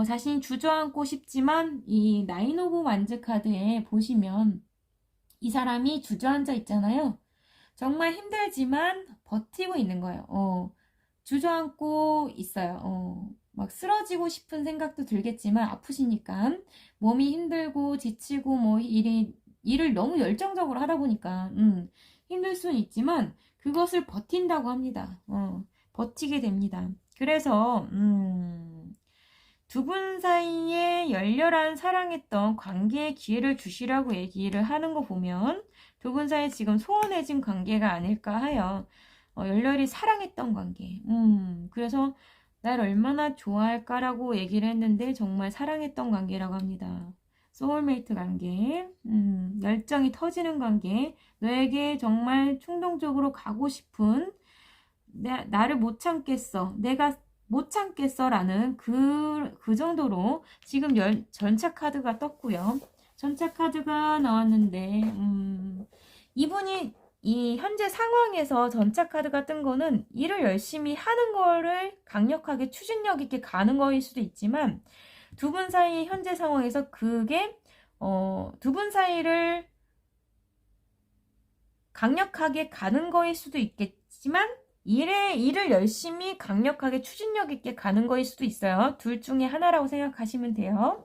자신이 주저앉고 싶지만 이 나인 오브 완즈 카드에 보시면 이 사람이 주저앉아 있잖아요. 정말 힘들지만 버티고 있는 거예요. 주저앉고 있어요. 막 쓰러지고 싶은 생각도 들겠지만 아프시니까 몸이 힘들고 지치고 뭐 일을 너무 열정적으로 하다 보니까 힘들 수는 있지만 그것을 버틴다고 합니다. 버티게 됩니다. 그래서 두 분 사이에 열렬한 사랑했던 관계에 기회를 주시라고 얘기를 하는 거 보면 두 분 사이에 지금 소원해진 관계가 아닐까 하여 열렬히 사랑했던 관계. 그래서 날 얼마나 좋아할까라고 얘기를 했는데 정말 사랑했던 관계라고 합니다. 소울메이트 관계, 열정이 터지는 관계, 너에게 정말 충동적으로 가고 싶은 나를 못 참겠어. 내가 못 참겠어 라는 그 정도로 지금 전차 카드가 떴고요. 전차 카드가 나왔는데 이분이 이 현재 상황에서 전차 카드가 뜬 거는 일을 열심히 하는 거를 강력하게 추진력 있게 가는 거일 수도 있지만 두 분 사이 현재 상황에서 그게 두 분 사이를 강력하게 가는 거일 수도 있겠지만 일을 열심히 강력하게 추진력 있게 가는 거일 수도 있어요. 둘 중에 하나라고 생각하시면 돼요.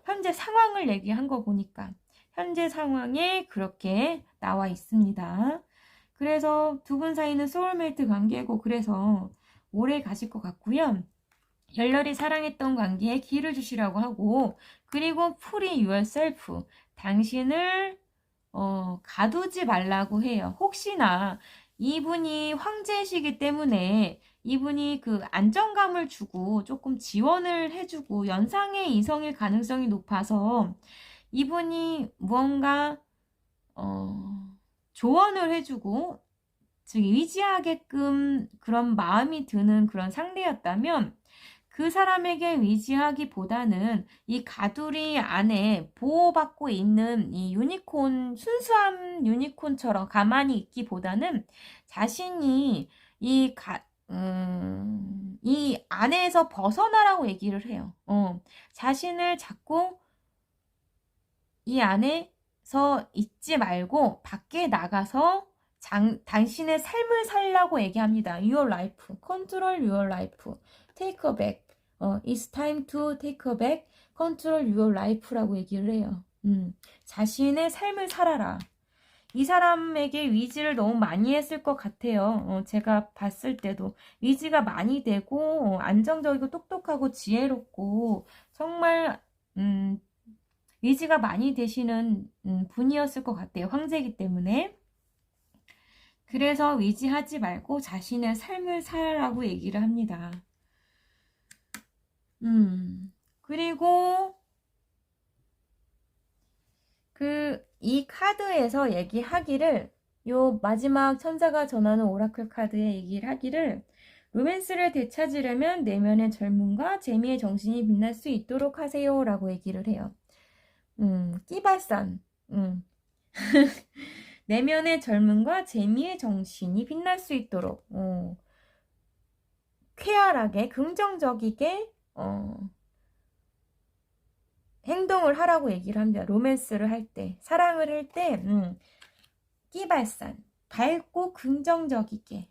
현재 상황을 얘기한 거 보니까 현재 상황에 그렇게 나와 있습니다. 그래서 두 분 사이는 소울메이트 관계고 그래서 오래 가실 것 같고요. 열렬히 사랑했던 관계에 기회를 주시라고 하고 그리고 free yourself 당신을 가두지 말라고 해요. 혹시나 이분이 황제이시기 때문에 이분이 그 안정감을 주고 조금 지원을 해주고 연상의 이성일 가능성이 높아서 이분이 무언가 조언을 해주고 즉 의지하게끔 그런 마음이 드는 그런 상대였다면 그 사람에게 의지하기보다는 이 가두리 안에 보호받고 있는 이 유니콘, 순수한 유니콘처럼 가만히 있기보다는 자신이 이 안에서 벗어나라고 얘기를 해요. 자신을 자꾸 이 안에서 있지 말고 밖에 나가서 당신의 삶을 살라고 얘기합니다. Your life, control your life, take a back. It's time to take a back, control your life라고 얘기를 해요. 자신의 삶을 살아라. 이 사람에게 위지를 너무 많이 했을 것 같아요. 제가 봤을 때도 위지가 많이 되고 안정적이고 똑똑하고 지혜롭고 정말 위지가 많이 되시는 분이었을 것 같아요. 황제이기 때문에. 그래서 위지하지 말고 자신의 삶을 살라고 얘기를 합니다. 그리고 이 카드에서 얘기하기를, 요 마지막 천사가 전하는 오라클 카드에 얘기를 하기를, 로맨스를 되찾으려면 내면의 젊음과 재미의 정신이 빛날 수 있도록 하세요 라고 얘기를 해요. 끼발산. 내면의 젊음과 재미의 정신이 빛날 수 있도록 쾌활하게 긍정적이게 행동을 하라고 얘기를 합니다. 로맨스를 할 때, 사랑을 할 때 끼발산, 밝고 긍정적이게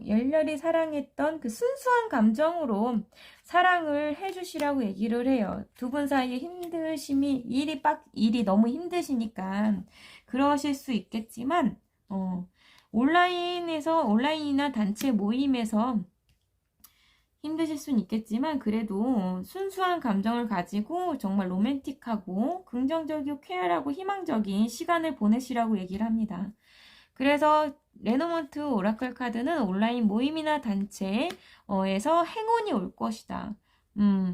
열렬히 사랑했던 그 순수한 감정으로 사랑을 해주시라고 얘기를 해요. 두 분 사이에 힘드심이 일이 너무 힘드시니까 그러실 수 있겠지만 온라인이나 단체 모임에서 힘드실 수는 있겠지만 그래도 순수한 감정을 가지고 정말 로맨틱하고 긍정적이고 쾌활하고 희망적인 시간을 보내시라고 얘기를 합니다. 그래서 레노먼트 오라클 카드는 온라인 모임이나 단체에서 행운이 올 것이다.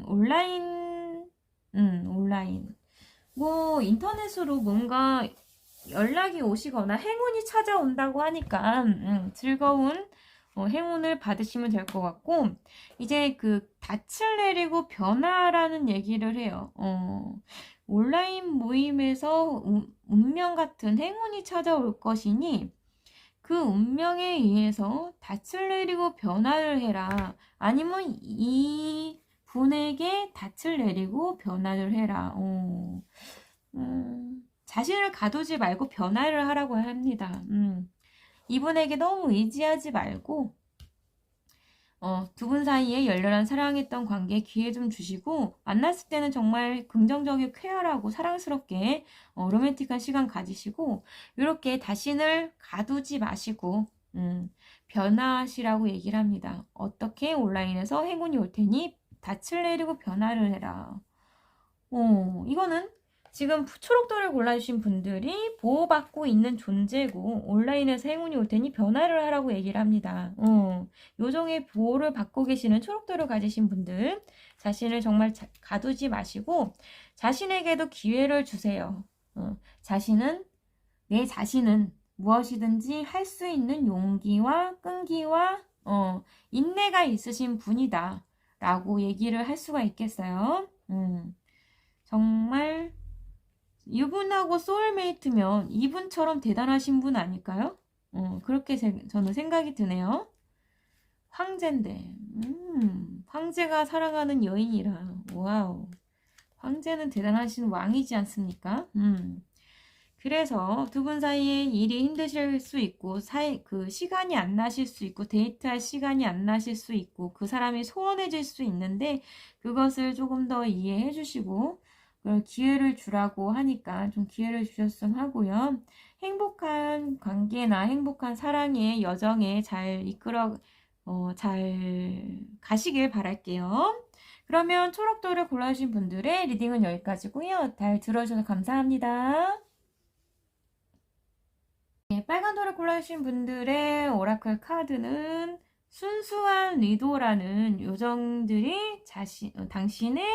온라인. 뭐 인터넷으로 뭔가 연락이 오시거나 행운이 찾아온다고 하니까 즐거운 행운을 받으시면 될 것 같고, 이제 그 닻을 내리고 변화라는 얘기를 해요. 온라인 모임에서 운명 같은 행운이 찾아올 것이니 그 운명에 의해서 닻을 내리고 변화를 해라. 아니면 이 분에게 닻을 내리고 변화를 해라. 자신을 가두지 말고 변화를 하라고 합니다. 이분에게 너무 의지하지 말고 두 분 사이에 열렬한 사랑했던 관계에 기회 좀 주시고 만났을 때는 정말 긍정적이고 쾌활하고 사랑스럽게 로맨틱한 시간 가지시고 이렇게 자신을 가두지 마시고 변화하시라고 얘기를 합니다. 어떻게 온라인에서 행운이 올 테니 닻을 내리고 변화를 해라. 이거는 지금 초록돌을 골라주신 분들이 보호받고 있는 존재고 온라인에서 행운이 올 테니 변화를 하라고 얘기를 합니다. 요정의 보호를 받고 계시는 초록돌을 가지신 분들 자신을 정말 가두지 마시고 자신에게도 기회를 주세요. 내 자신은 무엇이든지 할 수 있는 용기와 끈기와 인내가 있으신 분이다 라고 얘기를 할 수가 있겠어요. 정말 이분하고 소울메이트면 이분처럼 대단하신 분 아닐까요? 그렇게 저는 생각이 드네요. 황제인데 황제가 사랑하는 여인이라 와우, 황제는 대단하신 왕이지 않습니까? 그래서 두 분 사이에 일이 힘드실 수 있고 그 시간이 안 나실 수 있고 데이트할 시간이 안 나실 수 있고 그 사람이 소원해질 수 있는데 그것을 조금 더 이해해 주시고 기회를 주라고 하니까 좀 기회를 주셨으면 하고요. 행복한 관계나 행복한 사랑의 여정에 잘 잘 가시길 바랄게요. 그러면 초록돌을 골라주신 분들의 리딩은 여기까지고요. 잘 들어주셔서 감사합니다. 네, 빨간 돌을 골라주신 분들의 오라클 카드는 순수한 리도라는 요정들이 당신의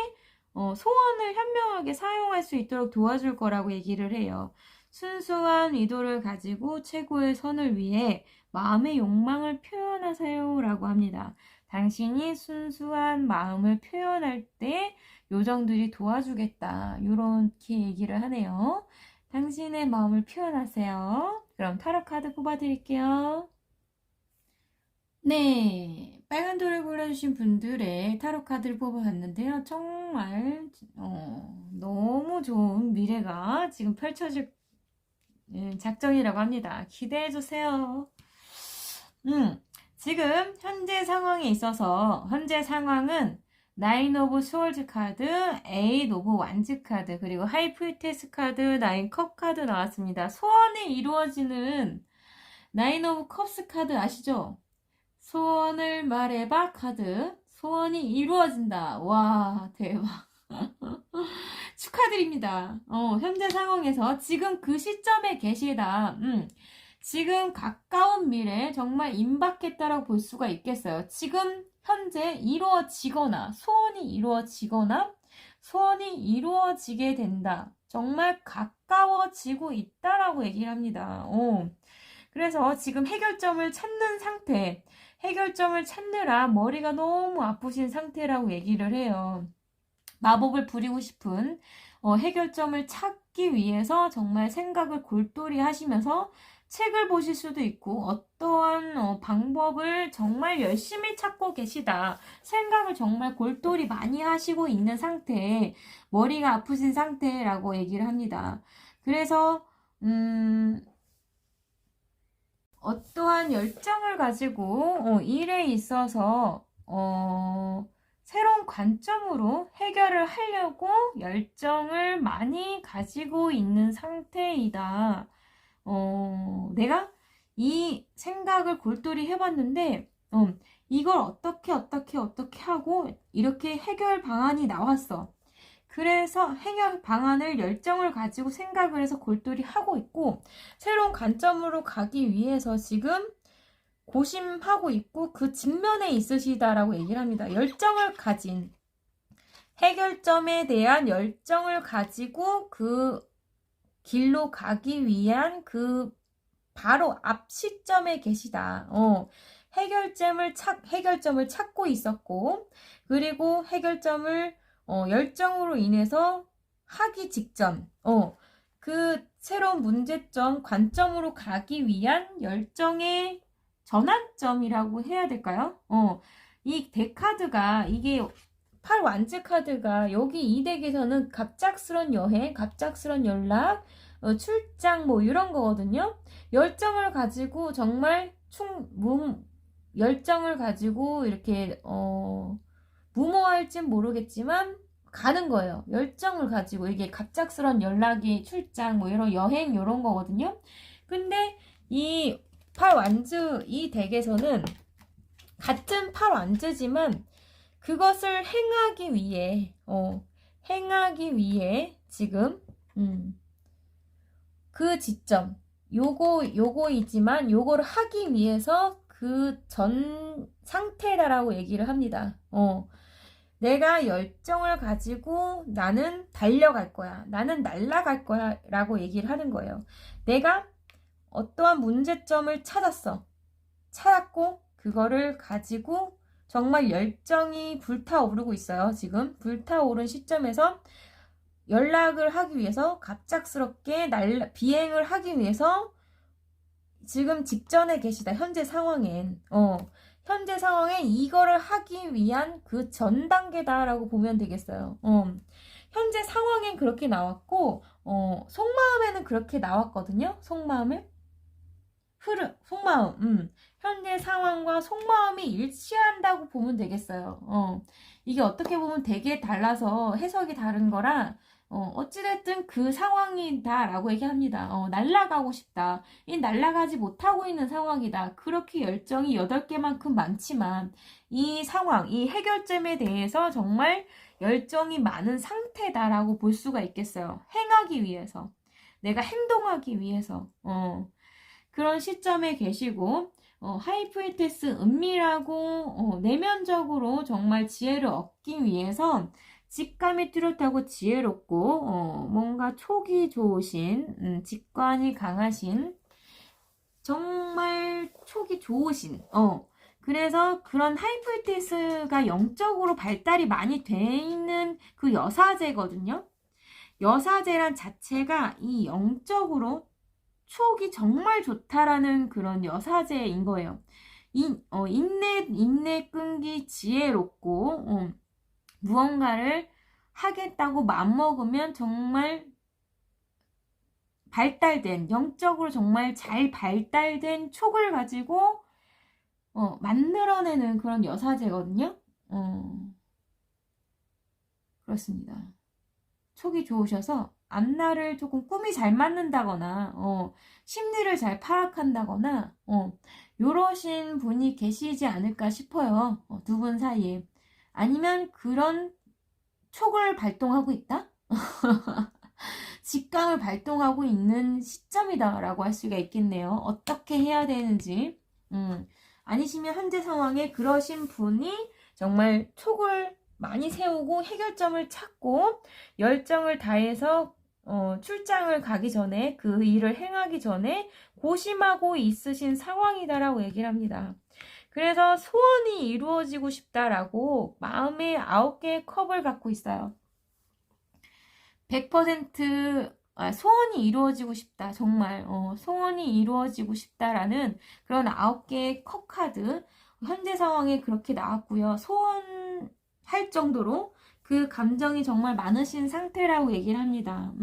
소원을 현명하게 사용할 수 있도록 도와줄 거라고 얘기를 해요. 순수한 의도를 가지고 최고의 선을 위해 마음의 욕망을 표현하세요 라고 합니다. 당신이 순수한 마음을 표현할 때 요정들이 도와주겠다 이렇게 얘기를 하네요. 당신의 마음을 표현하세요. 그럼 타로 카드 뽑아드릴게요. 네, 빨간 돌을 골라주신 분들의 타로 카드를 뽑아봤는데요. 정말 너무 좋은 미래가 지금 펼쳐질 작정이라고 합니다. 기대해주세요. 지금 현재 상황에 있어서 현재 상황은 나인 오브 스월즈 카드, 에잇 오브 완즈 카드, 그리고 하이 프리테스 카드, 나인 컵 카드 나왔습니다. 소원이 이루어지는 나인 오브 컵스 카드 아시죠? 소원을 말해봐 카드. 소원이 이루어진다. 와, 대박. 축하드립니다. 현재 상황에서 지금 그 시점에 계시다. 지금 가까운 미래 정말 임박했다라고 볼 수가 있겠어요. 지금 현재 이루어지거나 소원이 이루어지게 된다. 정말 가까워지고 있다라고 얘기를 합니다. 그래서 지금 해결점을 찾는 상태, 해결점을 찾느라 머리가 너무 아프신 상태라고 얘기를 해요. 마법을 부리고 싶은 해결점을 찾기 위해서 정말 생각을 골똘히 하시면서 책을 보실 수도 있고 어떠한 방법을 정말 열심히 찾고 계시다. 생각을 정말 골똘히 많이 하시고 있는 상태, 머리가 아프신 상태라고 얘기를 합니다. 그래서 어떠한 열정을 가지고 일에 있어서 새로운 관점으로 해결을 하려고 열정을 많이 가지고 있는 상태이다. 내가 이 생각을 골똘히 해봤는데, 이걸 어떻게 하고 이렇게 해결 방안이 나왔어. 그래서 해결 방안을 열정을 가지고 생각을 해서 골똘히 하고 있고, 새로운 관점으로 가기 위해서 지금 고심하고 있고 그 직면에 있으시다라고 얘기를 합니다. 열정을 가진, 해결점에 대한 열정을 가지고 그 길로 가기 위한 그 바로 앞 시점에 계시다. 해결점을 찾고 있었고, 그리고 해결점을 열정으로 인해서 하기 직전, 그 새로운 문제점, 관점으로 가기 위한 열정의 전환점이라고 해야 될까요? 이 덱카드가, 이게 8완즈 카드가 여기 이 덱에서는 갑작스런 여행, 갑작스런 연락, 출장 뭐 이런 거거든요. 열정을 가지고 정말 열정을 가지고 이렇게 무모할진 모르겠지만 가는 거예요. 열정을 가지고 이게 갑작스런 연락이 출장 뭐 이런 여행 이런 거거든요. 근데 이 8완즈 이 덱에서는 같은 8완즈지만 그것을 행하기 위해 지금 그 지점 요거이지만 요거를 하기 위해서 그 전 상태다라고 얘기를 합니다. 내가 열정을 가지고 나는 달려갈 거야. 나는 날아갈 거야. 라고 얘기를 하는 거예요. 내가 어떠한 문제점을 찾았고 그거를 가지고 정말 열정이 불타오르고 있어요. 지금 불타오른 시점에서 연락을 하기 위해서 갑작스럽게 비행을 하기 위해서 지금 직전에 계시다. 현재 상황엔 현재 상황에 이거를 하기 위한 그 전 단계다라고 보면 되겠어요. 현재 상황엔 그렇게 나왔고 속마음에는 그렇게 나왔거든요. 속마음. 현재 상황과 속마음이 일치한다고 보면 되겠어요. 이게 어떻게 보면 되게 달라서 해석이 다른 거라 어찌됐든 그 상황이다라고 얘기합니다. 날아가고 싶다. 이 날아가지 못하고 있는 상황이다. 그렇게 열정이 8개만큼 많지만 이 상황, 이 해결점에 대해서 정말 열정이 많은 상태다라고 볼 수가 있겠어요. 행하기 위해서. 내가 행동하기 위해서. 그런 시점에 계시고 하이프리테스 은밀하고 내면적으로 정말 지혜를 얻기 위해서 직감이 뚜렷하고 지혜롭고 뭔가 촉이 좋으신 직관이 강하신 정말 촉이 좋으신 그래서 그런 하이프리테스가 영적으로 발달이 많이 돼 있는 그 여사제거든요. 여사제란 자체가 이 영적으로 촉이 정말 좋다라는 그런 여사제인 거예요. 인내 끈기 지혜롭고 무언가를 하겠다고 맘먹으면 정말 발달된, 영적으로 정말 잘 발달된 촉을 가지고 만들어내는 그런 여사제거든요. 그렇습니다. 촉이 좋으셔서 앞날을 조금 꿈이 잘 맞는다거나 심리를 잘 파악한다거나 요러신 분이 계시지 않을까 싶어요. 두 분 사이에. 아니면 그런 촉을 발동하고 있다? 직감을 발동하고 있는 시점이다라고 할 수가 있겠네요. 어떻게 해야 되는지. 아니시면 현재 상황에 그러신 분이 정말 촉을 많이 세우고 해결점을 찾고 열정을 다해서 출장을 가기 전에 그 일을 행하기 전에 고심하고 있으신 상황이다라고 얘기를 합니다. 그래서 소원이 이루어지고 싶다라고 마음에 9개의 컵을 갖고 있어요. 100% 소원이 이루어지고 싶다. 정말 소원이 이루어지고 싶다라는 그런 9개의 컵 카드 현재 상황에 그렇게 나왔고요. 소원할 정도로 그 감정이 정말 많으신 상태라고 얘기를 합니다.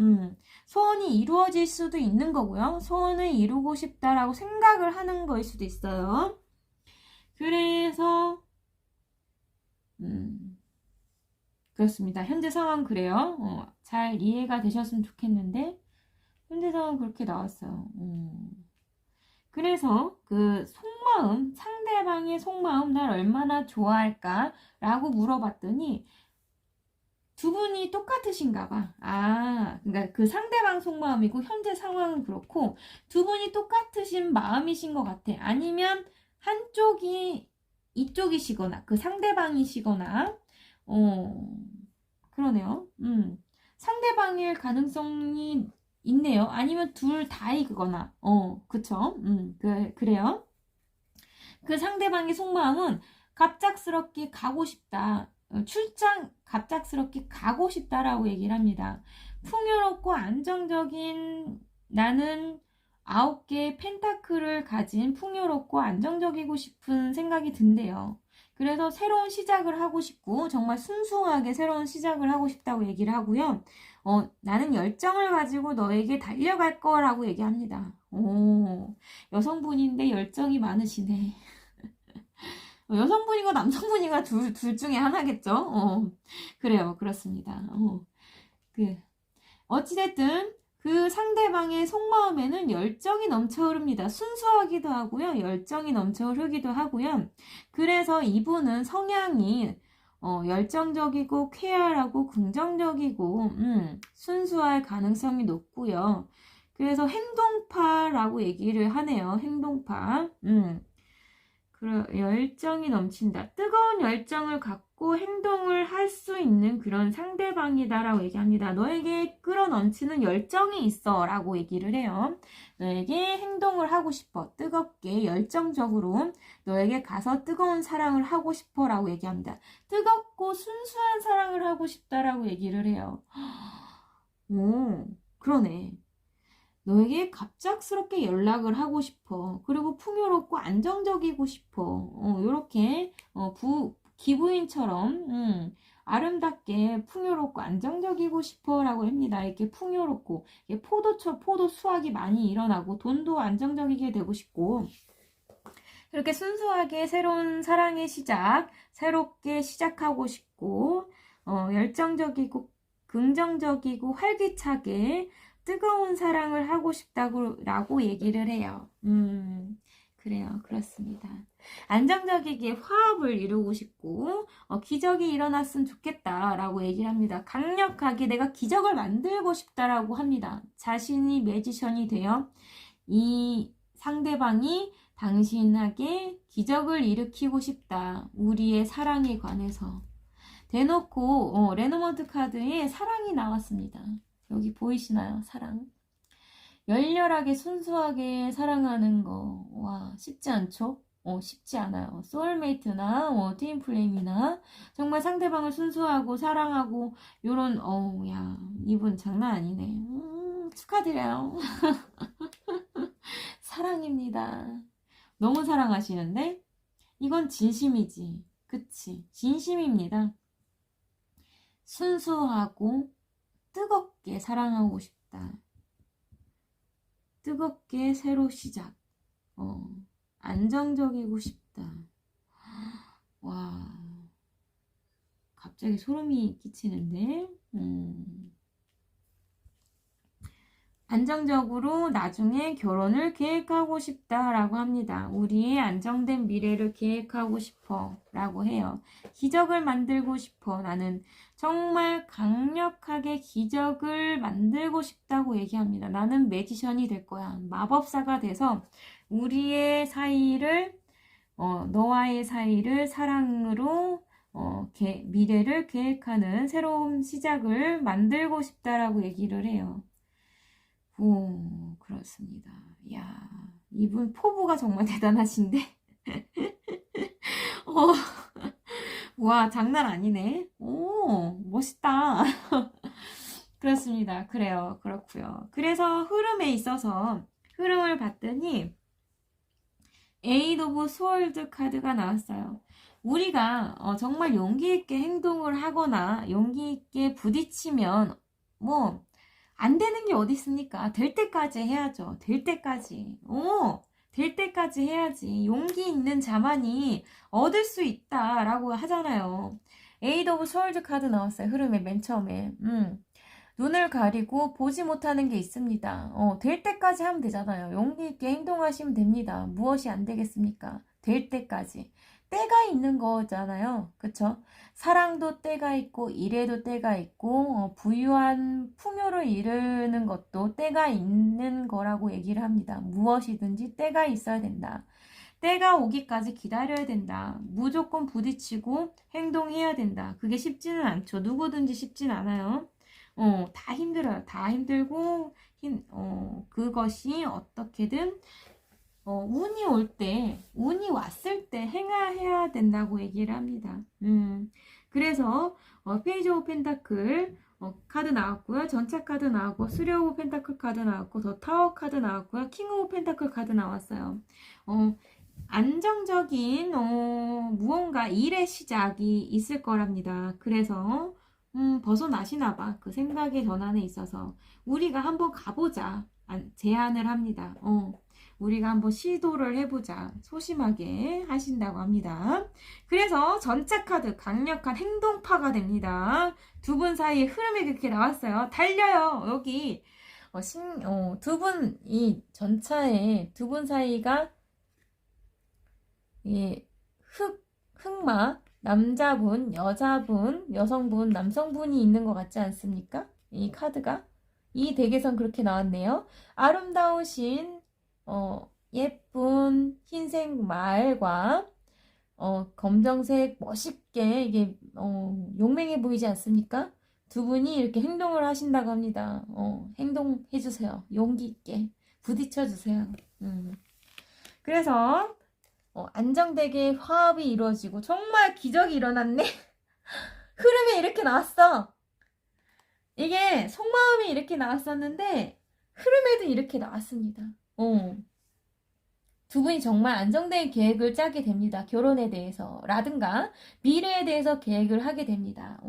소원이 이루어질 수도 있는 거고요. 소원을 이루고 싶다라고 생각을 하는 거일 수도 있어요. 그래서 그렇습니다. 현재 상황 그래요. 잘 이해가 되셨으면 좋겠는데 현재 상황 그렇게 나왔어요. 그래서 그 속마음, 상대방의 속마음 날 얼마나 좋아할까? 라고 물어봤더니 두 분이 똑같으신가 봐. 그러니까 그 상대방 속마음이고 현재 상황은 그렇고 두 분이 똑같으신 마음이신 것 같아. 아니면 한쪽이 이쪽이시거나 그 상대방이시거나 그러네요. 상대방일 가능성이 있네요. 아니면 둘 다이거나, 그쵸? 그래요. 그 상대방의 속마음은 갑작스럽게 가고 싶다. 출장 갑작스럽게 가고 싶다라고 얘기를 합니다. 풍요롭고 안정적인 나는 9개의 펜타클을 가진 풍요롭고 안정적이고 싶은 생각이 든대요. 그래서 새로운 시작을 하고 싶고 정말 순수하게 새로운 시작을 하고 싶다고 얘기를 하고요. 나는 열정을 가지고 너에게 달려갈 거라고 얘기합니다. 여성분인데 열정이 많으시네. 여성분이고 남성분이가 둘 중에 하나겠죠? 그래요. 그렇습니다. 어찌됐든 그 상대방의 속마음에는 열정이 넘쳐 흐릅니다. 순수하기도 하고요. 열정이 넘쳐 흐르기도 하고요. 그래서 이분은 성향이 열정적이고 쾌활하고 긍정적이고 순수할 가능성이 높고요. 그래서 행동파라고 얘기를 하네요. 행동파. 열정이 넘친다. 뜨거운 열정을 갖고 행동을 할 수 있는 그런 상대방이다라고 얘기합니다. 너에게 끌어넘치는 열정이 있어 라고 얘기를 해요. 너에게 행동을 하고 싶어. 뜨겁게 열정적으로 너에게 가서 뜨거운 사랑을 하고 싶어 라고 얘기합니다. 뜨겁고 순수한 사랑을 하고 싶다라고 얘기를 해요. 오, 그러네. 너에게 갑작스럽게 연락을 하고 싶어. 그리고 풍요롭고 안정적이고 싶어. 요렇게 기부인처럼 아름답게 풍요롭고 안정적이고 싶어 라고 합니다. 이렇게 풍요롭고 포도 수확이 많이 일어나고 돈도 안정적이게 되고 싶고 그렇게 순수하게 새로운 사랑의 시작, 새롭게 시작하고 싶고 열정적이고 긍정적이고 활기차게 뜨거운 사랑을 하고 싶다고 얘기를 해요. 그래요. 그렇습니다. 안정적이게 화합을 이루고 싶고 기적이 일어났으면 좋겠다라고 얘기를 합니다. 강력하게 내가 기적을 만들고 싶다라고 합니다. 자신이 매지션이 되어 이 상대방이 당신에게 기적을 일으키고 싶다. 우리의 사랑에 관해서. 대놓고 레노먼트 카드에 사랑이 나왔습니다. 여기 보이시나요? 사랑. 열렬하게 순수하게 사랑하는 거. 와, 쉽지 않죠? 쉽지 않아요. 소울메이트나 트윈플레임이나 정말 상대방을 순수하고 사랑하고 요런 야, 이분 장난 아니네. 축하드려요. 사랑입니다. 너무 사랑하시는데 이건 진심이지. 그치? 진심입니다. 순수하고 뜨겁게 사랑하고 싶다. 뜨겁게 새로 시작. 안정적이고 싶다. 와. 갑자기 소름이 끼치는데. 안정적으로 나중에 결혼을 계획하고 싶다라고 합니다. 우리의 안정된 미래를 계획하고 싶어 라고 해요. 기적을 만들고 싶어. 나는 정말 강력하게 기적을 만들고 싶다고 얘기합니다. 나는 매지션이 될 거야. 마법사가 돼서 우리의 사이를 너와의 사이를 사랑으로 미래를 계획하는 새로운 시작을 만들고 싶다라고 얘기를 해요. 오, 그렇습니다. 야, 이분 포부가 정말 대단하신데? 어, 와, 장난 아니네. 오, 멋있다. 그렇습니다. 그래요. 그렇고요. 그래서 흐름에 있어서 흐름을 봤더니 에이드 오브 스월드 카드가 나왔어요. 우리가 정말 용기 있게 행동을 하거나 용기 있게 부딪히면 뭐 안 되는 게 어디 있습니까? 될 때까지 해야죠. 될 때까지. 될 때까지 해야지. 용기 있는 자만이 얻을 수 있다라고 하잖아요. 에이드 오브 스월드 카드 나왔어요. 흐름에 맨 처음에. 눈을 가리고 보지 못하는 게 있습니다. 될 때까지 하면 되잖아요. 용기 있게 행동하시면 됩니다. 무엇이 안 되겠습니까? 될 때까지. 때가 있는 거잖아요. 그쵸? 사랑도 때가 있고, 일에도 때가 있고, 부유한 풍요를 이루는 것도 때가 있는 거라고 얘기를 합니다. 무엇이든지 때가 있어야 된다. 때가 오기까지 기다려야 된다. 무조건 부딪히고 행동해야 된다. 그게 쉽지는 않죠. 누구든지 쉽진 않아요. 다 힘들어요. 다 힘들고, 그것이 어떻게든, 운이 올 때, 운이 왔을 때 행해야 된다고 얘기를 합니다. 그래서, 페이지 오브 펜타클, 카드 나왔고요. 전차 카드 나왔고, 쓰리 오브 펜타클 카드 나왔고, 더 타워 카드 나왔고요. 킹 오브 펜타클 카드 나왔어요. 안정적인, 무언가 일의 시작이 있을 거랍니다. 그래서, 벗어나시나봐. 그 생각의 전환에 있어서. 우리가 한번 가보자. 제안을 합니다. 우리가 한번 시도를 해보자. 소심하게 하신다고 합니다. 그래서 전차 카드 강력한 행동파가 됩니다. 두 분 사이에 흐름이 그렇게 나왔어요. 달려요. 여기 두 분, 이 전차에 두 분 사이가 이 흑마 남자분, 여자분, 여성분, 남성분이 있는 것 같지 않습니까? 이 카드가 이 덱에선 그렇게 나왔네요. 아름다우신 예쁜 흰색 말과 검정색 멋있게 이게 용맹해 보이지 않습니까? 두 분이 이렇게 행동을 하신다고 합니다. 행동해 주세요. 용기 있게 부딪혀 주세요. 그래서 안정되게 화합이 이루어지고 정말 기적이 일어났네. 흐름이 이렇게 나왔어. 이게 속마음이 이렇게 나왔었는데 흐름에도 이렇게 나왔습니다. 두 분이 정말 안정된 계획을 짜게 됩니다. 결혼에 대해서 라든가 미래에 대해서 계획을 하게 됩니다.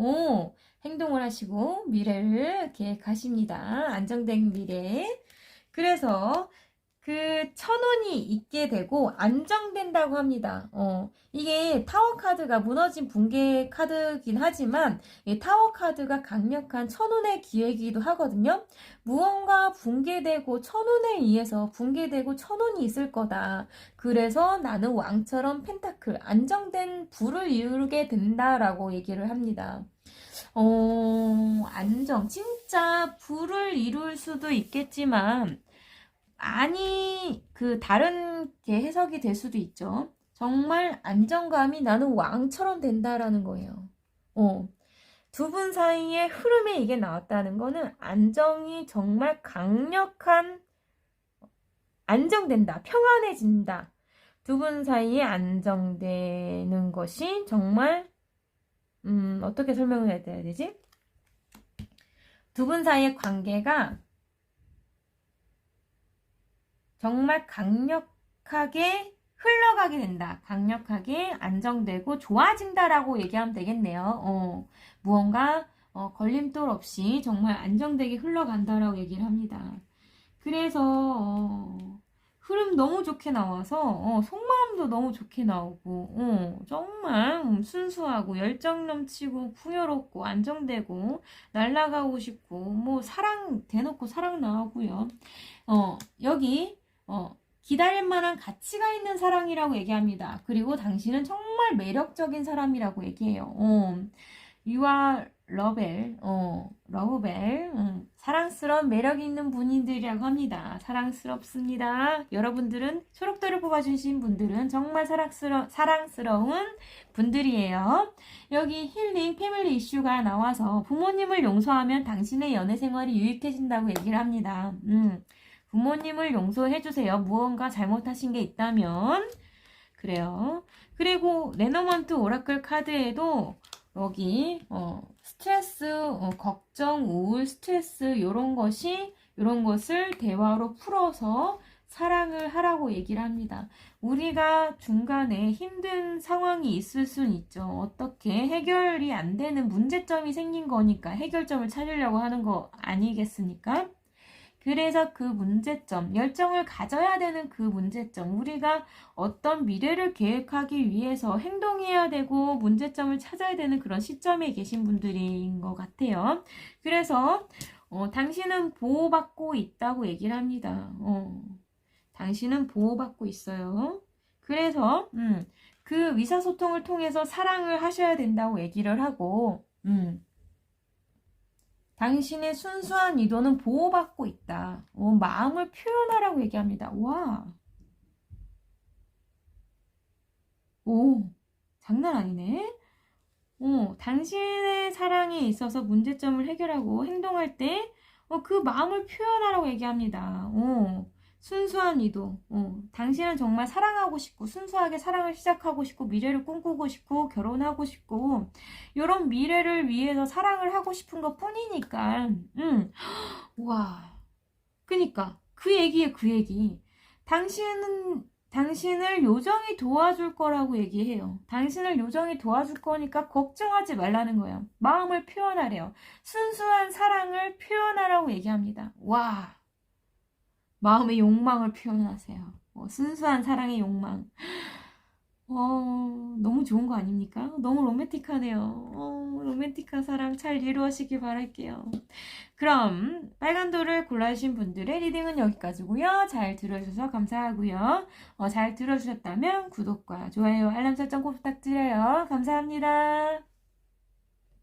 행동을 하시고 미래를 계획하십니다. 안정된 미래. 그래서 그 천운이 있게 되고 안정된다고 합니다. 이게 타워 카드가 무너진 붕괴 카드긴 하지만 이 타워 카드가 강력한 천운의 기회이기도 하거든요. 무언가 붕괴되고 천운에 의해서 붕괴되고 천운이 있을 거다. 그래서 나는 왕처럼 펜타클 안정된 부를 이루게 된다라고 얘기를 합니다. 안정 진짜 부를 이룰 수도 있겠지만 다른 게 해석이 될 수도 있죠. 정말 안정감이 나는 왕처럼 된다라는 거예요. 두 분 사이의 흐름에 이게 나왔다는 거는 안정이 정말 강력한, 안정된다, 평안해진다. 두 분 사이에 안정되는 것이 정말, 어떻게 설명을 해야 되지? 두 분 사이의 관계가 정말 강력하게 흘러가게 된다. 강력하게 안정되고 좋아진다라고 얘기하면 되겠네요. 무언가 걸림돌 없이 정말 안정되게 흘러간다라고 얘기를 합니다. 그래서 그림 너무 좋게 나와서 속마음도 너무 좋게 나오고 정말 순수하고 열정 넘치고 풍요롭고 안정되고 날아가고 싶고 뭐 사랑 대놓고 사랑 나오고요. 여기 기다릴 만한 가치가 있는 사랑이라고 얘기합니다. 그리고 당신은 정말 매력적인 사람이라고 얘기해요. You are 러브벨, 사랑스러운 매력 있는 분들이라고 합니다. 사랑스럽습니다. 여러분들은 초록돌을 뽑아주신 분들은 정말 사랑스러운 분들이에요. 여기 힐링 패밀리 이슈가 나와서 부모님을 용서하면 당신의 연애 생활이 유익해진다고 얘기를 합니다. 부모님을 용서해주세요. 무언가 잘못하신 게 있다면. 그래요. 그리고 레노먼트 오라클 카드에도 여기 스트레스, 걱정, 우울, 스트레스 이런 것을 대화로 풀어서 사랑을 하라고 얘기를 합니다. 우리가 중간에 힘든 상황이 있을 순 있죠. 어떻게 해결이 안 되는 문제점이 생긴 거니까 해결점을 찾으려고 하는 거 아니겠습니까? 그래서 그 문제점, 열정을 가져야 되는 그 문제점, 우리가 어떤 미래를 계획하기 위해서 행동해야 되고 문제점을 찾아야 되는 그런 시점에 계신 분들인 것 같아요. 그래서 당신은 보호받고 있다고 얘기를 합니다. 당신은 보호받고 있어요. 그래서 그 의사소통을 통해서 사랑을 하셔야 된다고 얘기를 하고 당신의 순수한 의도는 보호받고 있다. 마음을 표현하라고 얘기합니다. 와. 오, 장난 아니네. 당신의 사랑에 있어서 문제점을 해결하고 행동할 때, 그 마음을 표현하라고 얘기합니다. 순수한 의도. 당신은 정말 사랑하고 싶고, 순수하게 사랑을 시작하고 싶고, 미래를 꿈꾸고 싶고, 결혼하고 싶고, 이런 미래를 위해서 사랑을 하고 싶은 것 뿐이니까, 와. 그니까, 그 얘기에 그 얘기. 당신을 요정이 도와줄 거라고 얘기해요. 당신을 요정이 도와줄 거니까 걱정하지 말라는 거예요. 마음을 표현하래요. 순수한 사랑을 표현하라고 얘기합니다. 와. 마음의 욕망을 표현하세요. 순수한 사랑의 욕망. 너무 좋은 거 아닙니까? 너무 로맨틱하네요. 로맨틱한 사랑 잘 이루어지길 바랄게요. 그럼 빨간 돌을 골라주신 분들의 리딩은 여기까지고요. 잘 들어주셔서 감사하고요. 잘 들어주셨다면 구독과 좋아요, 알람 설정 꼭 부탁드려요. 감사합니다.